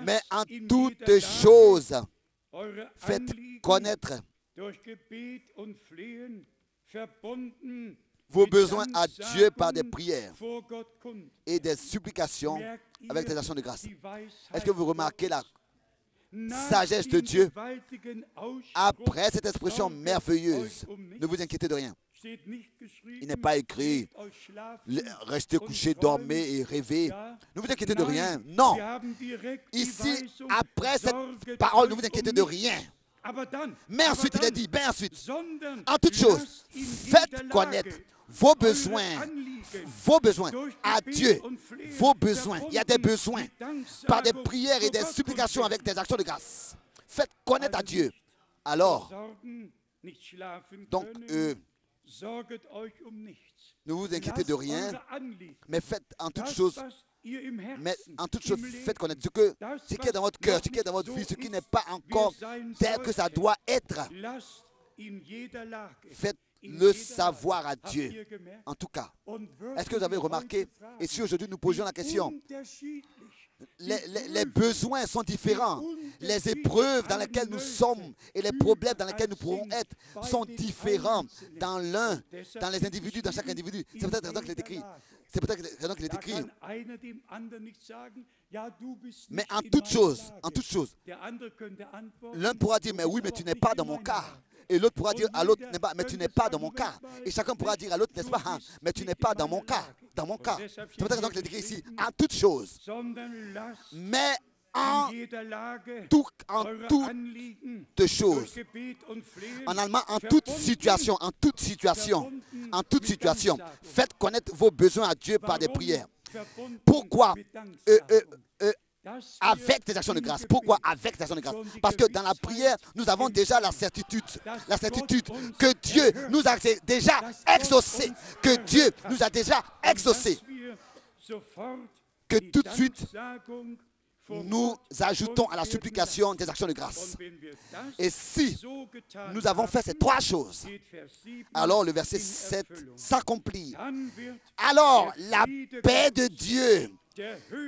mais en toutes choses, faites connaître vos besoins à Dieu par des prières et des supplications avec des actions de grâce. Est-ce que vous remarquez la sagesse de Dieu après cette expression merveilleuse? Ne vous inquiétez de rien. Il n'est pas écrit restez couché, dormez et rêvez. Ne vous inquiétez de rien. Non. Ici, après cette parole, ne vous inquiétez de rien. Mais ensuite, il est dit, bien ensuite, en toute chose, faites connaître vos besoins à Dieu, vos besoins. Il y a des besoins par des prières et des supplications avec des actions de grâce. Faites connaître à Dieu. Alors, donc, ne vous inquiétez de rien, mais faites en toute chose, faites connaître ce qui est dans votre cœur, ce qui est dans votre vie, ce qui n'est pas encore tel que ça doit être. Faites-le savoir à Dieu. En tout cas, est-ce que vous avez remarqué, et si aujourd'hui nous posions la question, les besoins sont différents, les épreuves dans lesquelles nous sommes et les problèmes dans lesquels nous pourrons être sont différents dans les individus, dans chaque individu. C'est peut-être raison qu'il est écrit. C'est peut-être raison qu'il est écrit. Mais en toute chose, l'un pourra dire, mais oui, mais tu n'es pas dans mon cas. Et l'autre pourra dire à l'autre, mais tu n'es pas dans mon cas. Et chacun pourra dire à l'autre, n'est-ce pas, hein, mais tu n'es pas dans mon cas. Dans mon cas. C'est peut-être raison qu'il est écrit ici, en toute chose. Mais en toutes choses. En allemand, en toute situation. Faites connaître vos besoins à Dieu par des prières. Pourquoi avec des actions de grâce? Pourquoi avec des actions de grâce? Parce que dans la prière, nous avons déjà la certitude que Dieu nous a déjà exaucés. Que Dieu nous a déjà exaucés. Que tout de suite, nous ajoutons à la supplication des actions de grâce. Et si nous avons fait ces trois choses, alors le verset 7 s'accomplit. Alors la paix de Dieu,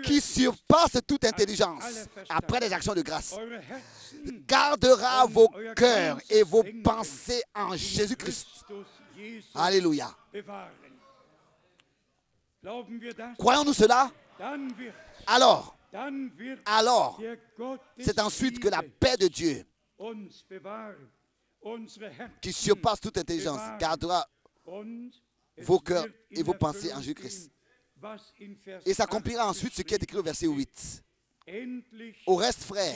qui surpasse toute intelligence, après les actions de grâce, gardera vos cœurs et vos pensées en Jésus-Christ. Alléluia. Croyons-nous cela? Alors, c'est ensuite que la paix de Dieu, qui surpasse toute intelligence, gardera vos cœurs et vos pensées en Jésus-Christ. Et s'accomplira ensuite ce qui est écrit au verset 8. Au reste, frères,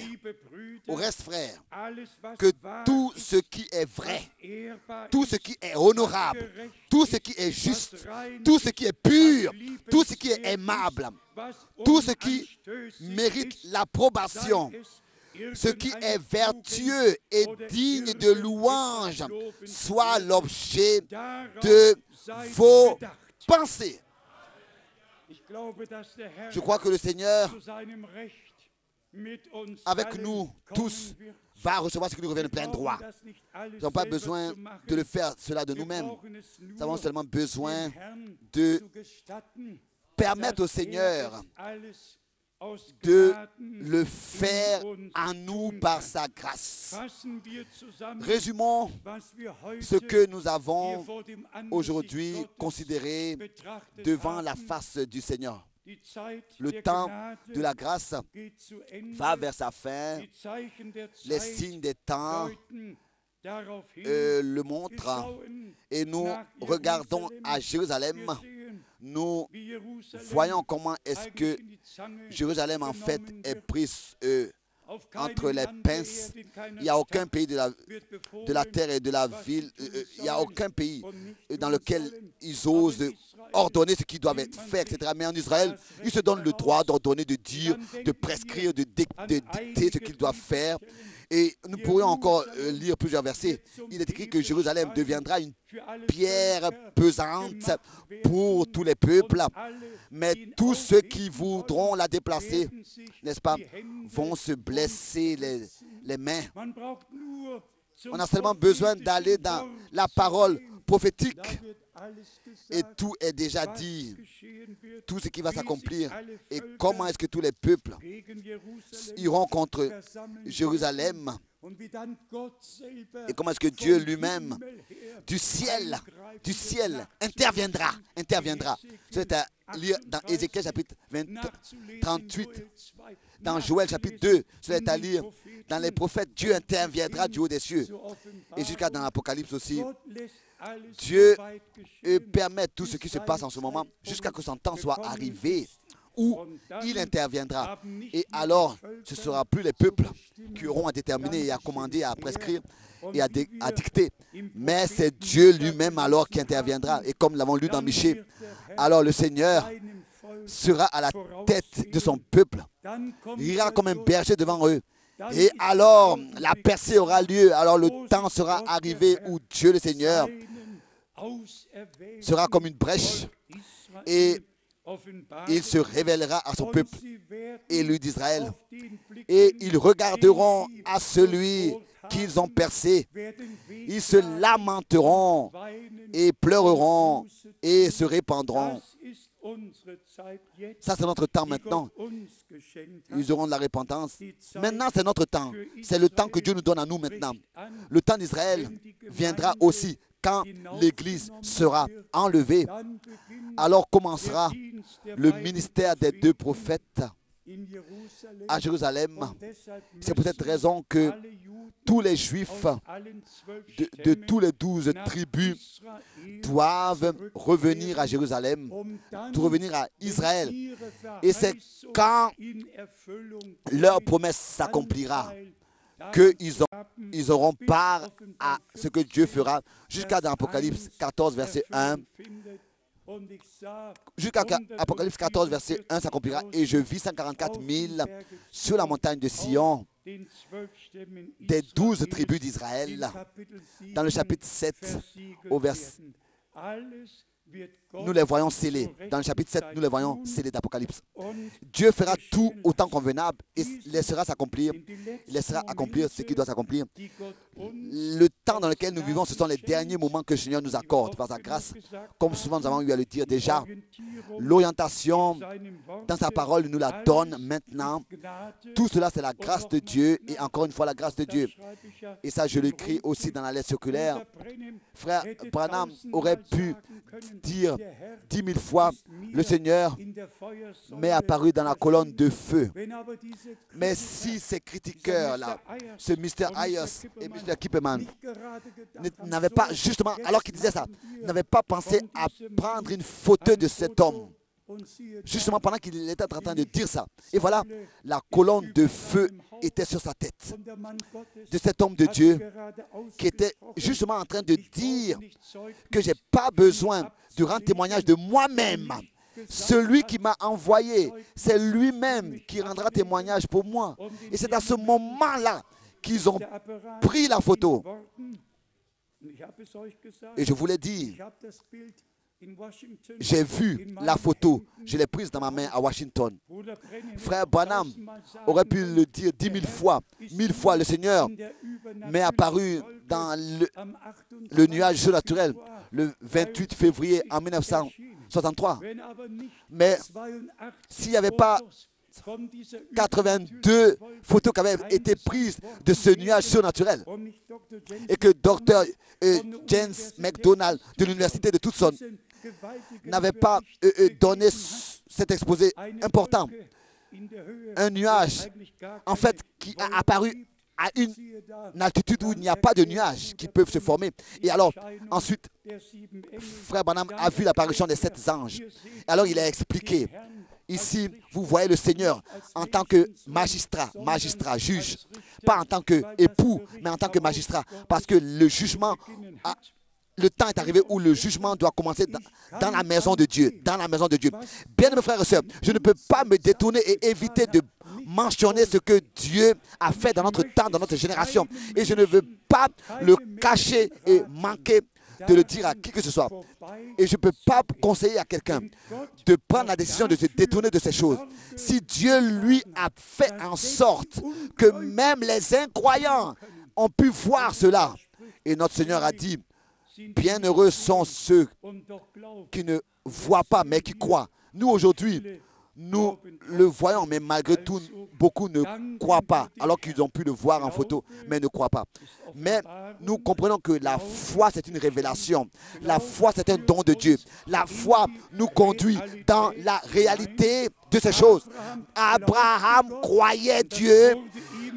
que tout ce qui est vrai, tout ce qui est honorable, tout ce qui est juste, tout ce qui est pur, tout ce qui est aimable, tout ce qui mérite l'approbation, ce qui est vertueux et digne de louange, soit l'objet de vos pensées. Je crois que le Seigneur, avec nous tous, va recevoir ce qui nous revient de plein droit. Nous n'avons pas besoin de le faire cela de nous-mêmes. Nous avons seulement besoin de permettre au Seigneur de le faire en nous par sa grâce. Résumons ce que nous avons aujourd'hui considéré devant la face du Seigneur. Le temps de la grâce va vers sa fin. Les signes des temps le montre et nous regardons à Jérusalem, nous voyons comment est-ce que Jérusalem en fait est prise entre les pinces. Il n'y a aucun pays de la terre et de la ville, il n'y a aucun pays dans lequel ils osent ordonner ce qu'ils doivent faire, etc. Mais en Israël, ils se donnent le droit d'ordonner, de dire, de prescrire, de dicter ce qu'ils doivent faire. Et nous pourrions encore lire plusieurs versets. Il est écrit que Jérusalem deviendra une pierre pesante pour tous les peuples. Mais tous ceux qui voudront la déplacer, n'est-ce pas, vont se blesser les mains. On a seulement besoin d'aller dans la parole prophétique. Et tout est déjà dit, tout ce qui va s'accomplir. Et comment est-ce que tous les peuples iront contre Jérusalem? Et comment est-ce que Dieu lui-même, du ciel, interviendra. C'est à lire dans Ézéchiel chapitre 38, dans Joël chapitre 2, c'est à lire dans les prophètes, Dieu interviendra du haut des cieux. Et jusqu'à dans l'Apocalypse aussi, Dieu permet tout ce qui se passe en ce moment jusqu'à ce que son temps soit arrivé où il interviendra. Et alors, ce ne sera plus les peuples qui auront à déterminer et à commander, à prescrire et à dicter. Mais c'est Dieu lui-même alors qui interviendra. Et comme nous l'avons lu dans Michée, alors le Seigneur sera à la tête de son peuple. Il ira comme un berger devant eux. Et alors, la percée aura lieu. Alors, le temps sera arrivé où Dieu le Seigneur sera comme une brèche et il se révélera à son peuple élu d'Israël. Et ils regarderont à celui qu'ils ont percé. Ils se lamenteront et pleureront et se répandront. Ça, c'est notre temps maintenant. Ils auront de la repentance. Maintenant, c'est notre temps. C'est le temps que Dieu nous donne à nous maintenant. Le temps d'Israël viendra aussi quand l'Église sera enlevée. Alors commencera le ministère des deux prophètes à Jérusalem. C'est pour cette raison que tous les Juifs de tous les 12 tribus doivent revenir à Jérusalem, revenir à Israël. Et c'est quand leur promesse s'accomplira qu'ils auront part à ce que Dieu fera, jusqu'à dans Apocalypse 14, verset 1. Jusqu'à Apocalypse 14, verset 1 s'accomplira. Et je vis 144 000 sur la montagne de Sion, des 12 tribus d'Israël. Dans le chapitre 7, au verset, nous les voyons scellés. Dans le chapitre 7, nous les voyons scellés d'Apocalypse. Dieu fera tout au temps convenable et laissera s'accomplir. Il laissera accomplir ce qui doit s'accomplir. Le temps dans lequel nous vivons, ce sont les derniers moments que le Seigneur nous accorde par sa grâce. Comme souvent nous avons eu à le dire déjà, l'orientation dans sa parole nous la donne maintenant. Tout cela, c'est la grâce de Dieu et encore une fois la grâce de Dieu. Et ça, je l'écris aussi dans la lettre circulaire. Frère Branham aurait pu dire 10 000 fois, le Seigneur m'est apparu dans la colonne de feu. Mais si ces critiqueurs-là, ce Mr. Ayers et Mr. Kipperman, n'avaient pas, justement, alors qu'ils disaient ça, n'avaient pas pensé à prendre une photo de cet homme, justement pendant qu'il était en train de dire ça. Et voilà, la colonne de feu était sur sa tête, de cet homme de Dieu qui était justement en train de dire que je n'ai pas besoin de rendre témoignage de moi-même. Celui qui m'a envoyé, c'est lui-même qui rendra témoignage pour moi. Et c'est à ce moment-là qu'ils ont pris la photo. Et je vous l'ai dit, j'ai vu la photo, je l'ai prise dans ma main à Washington. Frère Branham aurait pu le dire 10 000 fois, 1000 fois. Le Seigneur m'est apparu dans le nuage surnaturel le 28 février en 1963. Mais s'il n'y avait pas 82 photos qui avaient été prises de ce nuage surnaturel et que Dr. James McDonald de l'université de Tucson n'avait pas donné cet exposé important. Un nuage, en fait, qui a apparu à une altitude où il n'y a pas de nuages qui peuvent se former. Et alors, ensuite, Frère Branham a vu l'apparition des 7 anges. Alors, il a expliqué, ici, vous voyez le Seigneur en tant que magistrat, juge, pas en tant qu'époux, mais en tant que magistrat, parce que le jugement le temps est arrivé où le jugement doit commencer dans la maison de Dieu. Dans la maison de Dieu. Bien, mes frères et sœurs, je ne peux pas me détourner et éviter de mentionner ce que Dieu a fait dans notre temps, dans notre génération. Et je ne veux pas le cacher et manquer de le dire à qui que ce soit. Et je ne peux pas conseiller à quelqu'un de prendre la décision de se détourner de ces choses. Si Dieu, lui, a fait en sorte que même les incroyants ont pu voir cela. Et notre Seigneur a dit, bienheureux sont ceux qui ne voient pas, mais qui croient. Nous, aujourd'hui, nous le voyons, mais malgré tout, beaucoup ne croient pas, alors qu'ils ont pu le voir en photo, mais ne croient pas. Mais nous comprenons que la foi, c'est une révélation. La foi, c'est un don de Dieu. La foi nous conduit dans la réalité de ces choses. Abraham croyait Dieu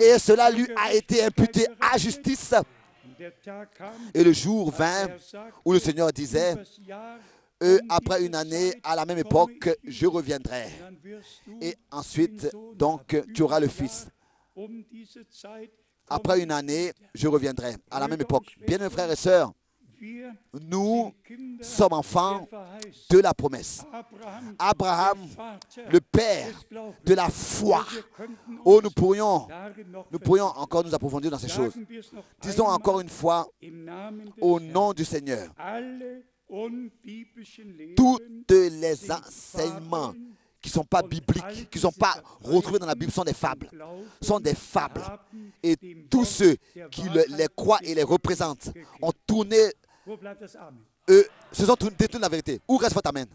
et cela lui a été imputé à justice. Et le jour vint où le Seigneur disait, après une année, à la même époque, je reviendrai. Et ensuite, donc, tu auras le Fils. Après une année, je reviendrai. À la même époque. Bien, mes frères et sœurs, nous sommes enfants de la promesse. Abraham, le père de la foi. Oh, nous pourrions encore nous approfondir dans ces choses. Disons encore une fois, au nom du Seigneur, tous les enseignements qui ne sont pas bibliques, qui ne sont pas retrouvés dans la Bible, sont des fables. Sont des fables. Et tous ceux qui les croient et les représentent ont tourné, se sont détournés de la vérité. Où reste votre amen?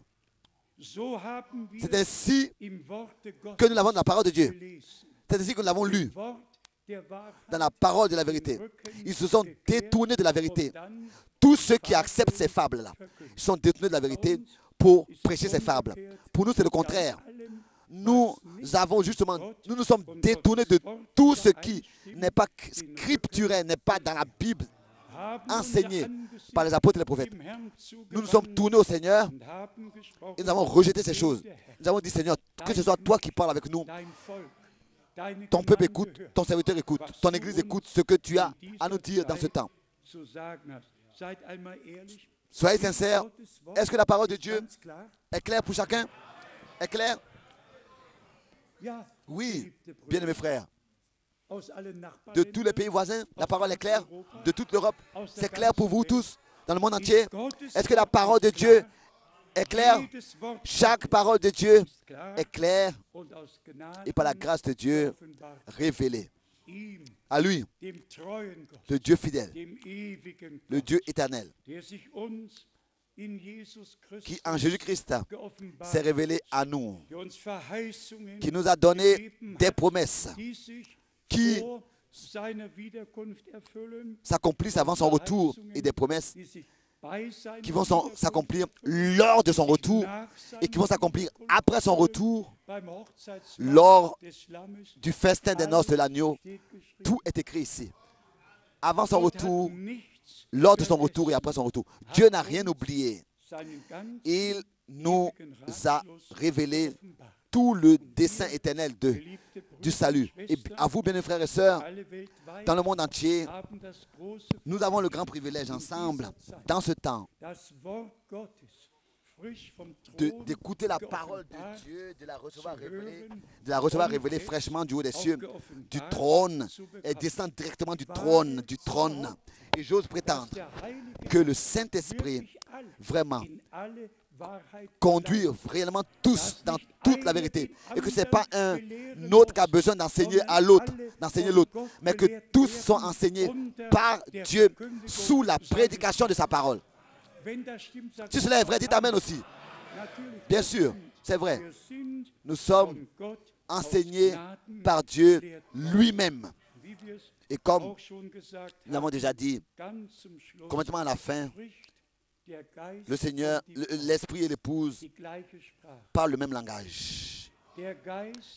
C'est ainsi que nous l'avons dans la parole de Dieu. C'est ainsi que nous l'avons lu dans la parole de la vérité. Ils se sont détournés de la vérité. Tous ceux qui acceptent ces fables-là, ils sont détournés de la vérité pour prêcher ces fables. Pour nous, c'est le contraire. Nous nous sommes détournés de tout ce qui n'est pas scripturel, n'est pas dans la Bible enseigné par les apôtres et les prophètes. Nous nous sommes tournés au Seigneur et nous avons rejeté ces choses. Nous avons dit, Seigneur, que ce soit toi qui parles avec nous. Ton peuple écoute, ton serviteur écoute, ton église écoute ce que tu as à nous dire dans ce temps. Soyez sincères. Est-ce que la parole de Dieu est claire pour chacun? Est claire? Oui, bien-aimés frères. De tous les pays voisins, la parole est claire. De toute l'Europe, c'est clair pour vous tous, dans le monde entier. Est-ce que la parole de Dieu est claire? Chaque parole de Dieu est claire et par la grâce de Dieu révélée. À lui, le Dieu fidèle, le Dieu éternel, qui en Jésus-Christ s'est révélé à nous, qui nous a donné des promesses qui s'accomplissent avant son retour et des promesses qui vont s'accomplir lors de son retour et qui vont s'accomplir après son retour lors du festin des noces de l'agneau. Tout est écrit ici. Avant son retour, lors de son retour et après son retour. Dieu n'a rien oublié. Il nous a révélé tout le dessein éternel du salut. Et à vous, bien frères et sœurs, dans le monde entier, nous avons le grand privilège ensemble, dans ce temps, d'écouter la parole de Dieu, de la recevoir révélée fraîchement du haut des cieux, du trône, et descendre directement du trône. Et j'ose prétendre que le Saint-Esprit, vraiment, conduit réellement tous dans toute la vérité. Et que ce n'est pas un autre qui a besoin d'enseigner à l'autre, mais que tous sont enseignés par Dieu sous la prédication de sa parole. Si cela est vrai, dites Amen aussi. Bien sûr, c'est vrai. Nous sommes enseignés par Dieu lui-même. Et comme nous l'avons déjà dit, complètement à la fin, le Seigneur, l'Esprit et l'épouse parlent le même langage.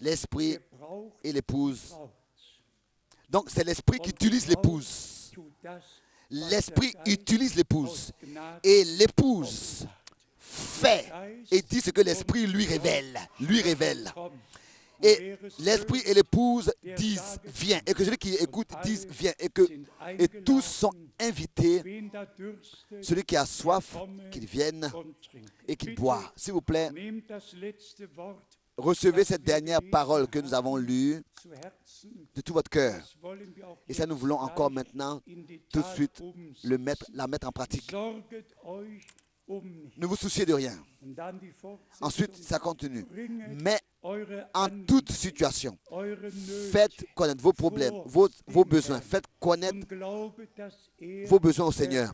L'Esprit et l'épouse Donc c'est l'esprit qui utilise l'épouse. L'esprit utilise l'épouse. Et l'épouse fait et dit ce que l'esprit lui révèle. Lui révèle. Et l'esprit et l'épouse disent viens. Et que celui qui écoute dise viens. Et tous sont invités. Celui qui a soif, qu'il vienne et qu'il boive. S'il vous plaît, recevez cette dernière parole que nous avons lue de tout votre cœur. Et ça, nous voulons encore maintenant, tout de suite, la mettre en pratique. Ne vous souciez de rien. Ensuite, ça continue. Mais en toute situation, faites connaître vos problèmes, vos besoins. Faites connaître vos besoins au Seigneur,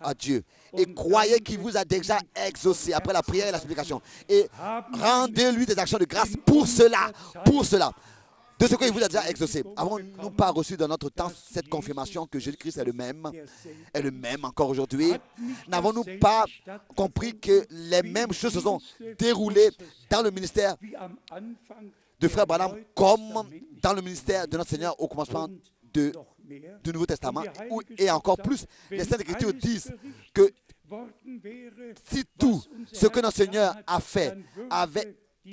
à Dieu. Et croyez qu'il vous a déjà exaucé après la prière et la supplication. Et rendez-lui des actions de grâce pour cela. Pour cela. De ce qu'il vous a déjà exaucé. Avons-nous pas reçu dans notre temps cette confirmation que Jésus-Christ est le même encore aujourd'hui? N'avons-nous pas compris que les mêmes choses se sont déroulées dans le ministère de Frère Branham comme dans le ministère de notre Seigneur au commencement du Nouveau Testament? Et encore plus, les Saintes Écritures disent que si tout ce que notre Seigneur a fait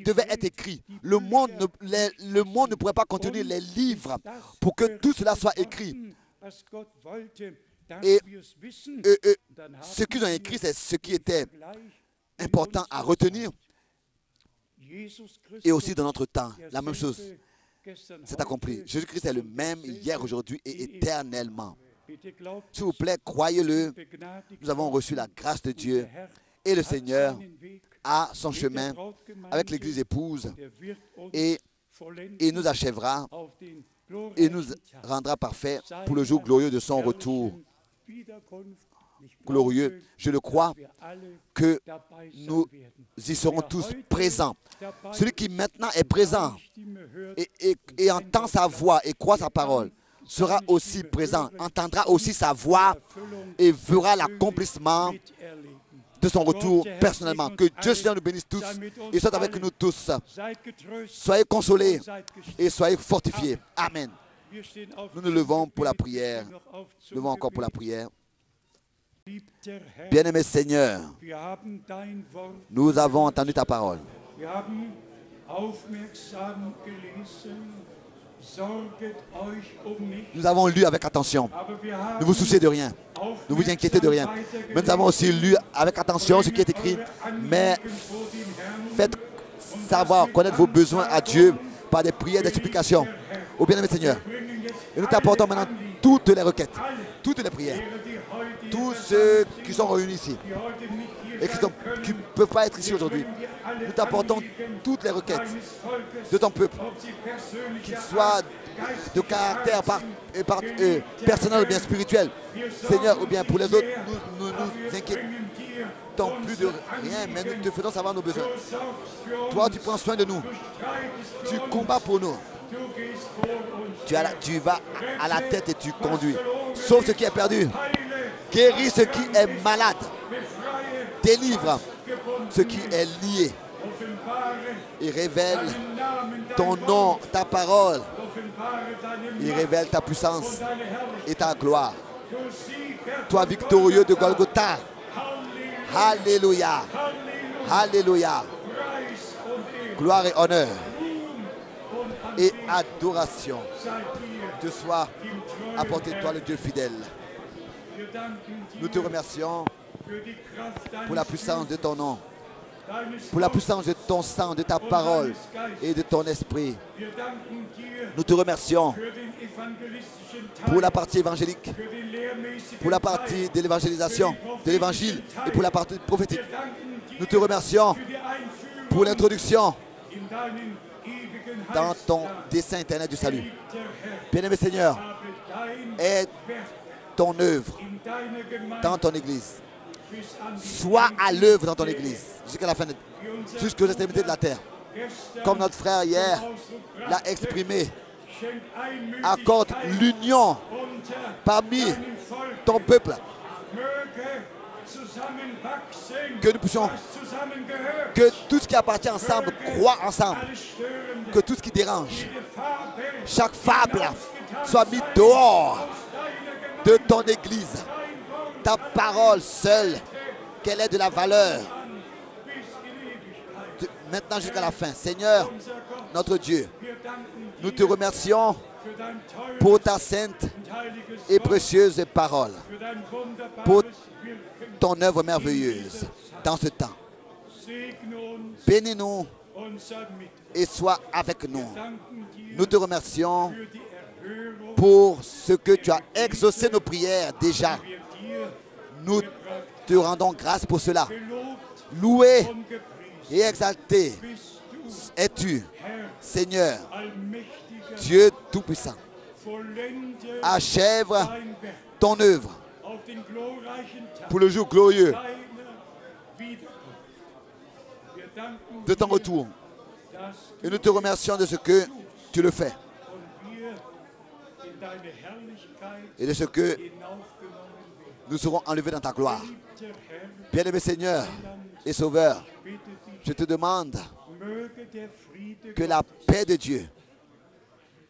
devait être écrit. Le monde ne pourrait pas contenir les livres pour que tout cela soit écrit. Et ce qu'ils ont écrit, c'est ce qui était important à retenir. Et aussi dans notre temps, la même chose. C'est accompli. Jésus-Christ est le même hier, aujourd'hui et éternellement. S'il vous plaît, croyez-le. Nous avons reçu la grâce de Dieu et le Seigneur à son chemin avec l'Église épouse et il nous achèvera et nous rendra parfaits pour le jour glorieux de son retour. Glorieux, je le crois, que nous y serons tous présents. Celui qui maintenant est présent et entend sa voix et croit sa parole sera aussi présent, entendra aussi sa voix et verra l'accomplissement de son retour personnellement. Que Dieu Seigneur nous bénisse tous et soit avec nous tous. Soyez consolés et soyez fortifiés. Amen. Nous nous levons pour la prière. Nous levons encore pour la prière. Bien-aimé Seigneur, nous avons entendu ta parole. Nous avons lu avec attention. Ne vous souciez de rien. Ne vous inquiétez de rien. Mais nous avons aussi lu avec attention ce qui est écrit. Mais faites savoir, connaître vos besoins à Dieu par des prières, des supplications. Au bien-aimé Seigneur. Et nous t'apportons maintenant toutes les requêtes, toutes les prières. Tous ceux qui sont réunis ici et qui ne peuvent pas être ici aujourd'hui. Nous t'apportons toutes les requêtes de ton peuple, qu'ils soient de caractère personnel ou bien spirituel. Seigneur, ou bien pour les autres, nous nous inquiétons plus de rien, mais nous te faisons savoir nos besoins. Toi, tu prends soin de nous. Tu combats pour nous. Tu vas à la tête et tu conduis. Sauve ce qui est perdu. Guéris ce qui est malade. Délivre ce qui est lié. Et révèle ton nom, ta parole. Il révèle ta puissance et ta gloire. Toi victorieux de Golgotha. Alléluia. Alléluia. Gloire et honneur et adoration te soit apporté, toi le Dieu fidèle. Nous te remercions pour la puissance de ton nom, pour la puissance de ton sang, de ta parole et de ton esprit. Nous te remercions pour la partie évangélique, pour la partie de l'évangélisation, de l'évangile et pour la partie prophétique. Nous te remercions pour l'introduction dans ton dessein éternel du salut. Bien-aimé Seigneur, aide ton œuvre dans ton Église. Sois à l'œuvre dans ton Église jusqu'à la fin, jusqu'aux extrémités de la terre. Comme notre frère hier l'a exprimé, accorde l'union parmi ton peuple. Que nous puissions, que tout ce qui appartient ensemble croit ensemble. Que tout ce qui dérange, chaque fable soit mis dehors de ton Église. Ta parole seule, qu'elle ait de la valeur. Maintenant jusqu'à la fin. Seigneur, notre Dieu, nous te remercions pour ta sainte et précieuse parole, pour ton œuvre merveilleuse dans ce temps. Bénis-nous et sois avec nous. Nous te remercions pour ce que tu as exaucé nos prières déjà. Nous te rendons grâce pour cela. Loué et exalté es-tu, Seigneur, Dieu Tout-Puissant. Achève ton œuvre pour le jour glorieux de ton retour. Et nous te remercions de ce que tu le fais et de ce que nous serons enlevés dans ta gloire. Bien-aimé Seigneur et Sauveur, je te demande que la paix de Dieu,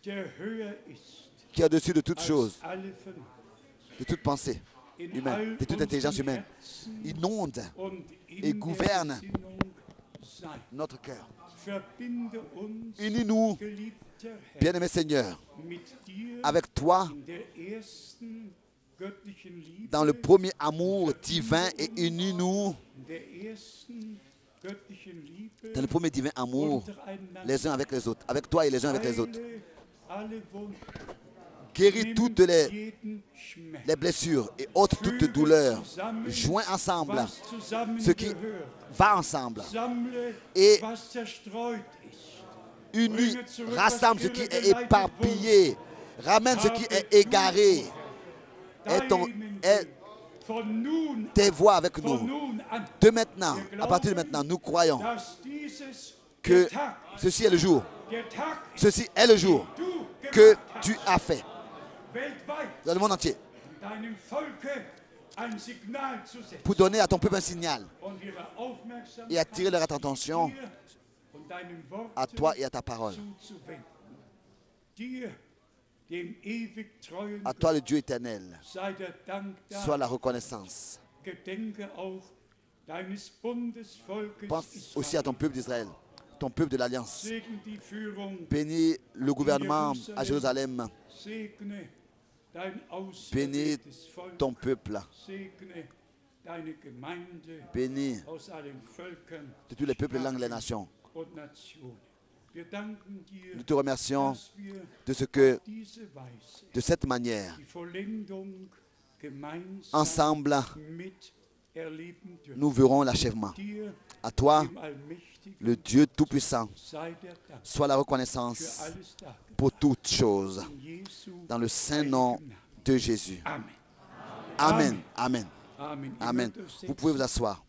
qui est au-dessus de toute chose, de toute pensée humaine, de toute intelligence humaine, inonde et gouverne notre cœur. Unis-nous, bien-aimé Seigneur, avec toi dans le premier amour divin et unis-nous dans le premier divin amour les uns avec les autres, avec toi et les uns avec les autres. Guéris toutes les blessures et ôte toute douleur. Joins ensemble ce qui va ensemble et unis, rassemble ce qui est éparpillé, ramène ce qui est égaré. Et tes voix avec nous. De maintenant, à partir de maintenant, nous croyons que ceci est le jour. Ceci est le jour que tu as fait dans le monde entier pour donner à ton peuple un signal et attirer leur attention à toi et à ta parole. À toi le Dieu éternel, soit la reconnaissance. Pense aussi à ton peuple d'Israël, ton peuple de l'Alliance. Bénis le gouvernement à Jérusalem. Bénis ton peuple. Bénis de tous les peuples, les langues, les nations. Nous te remercions de ce que, de cette manière, ensemble, nous verrons l'achèvement. À toi, le Dieu Tout-Puissant, soit la reconnaissance pour toutes choses. Dans le saint nom de Jésus. Amen. Amen. Amen. Vous pouvez vous asseoir.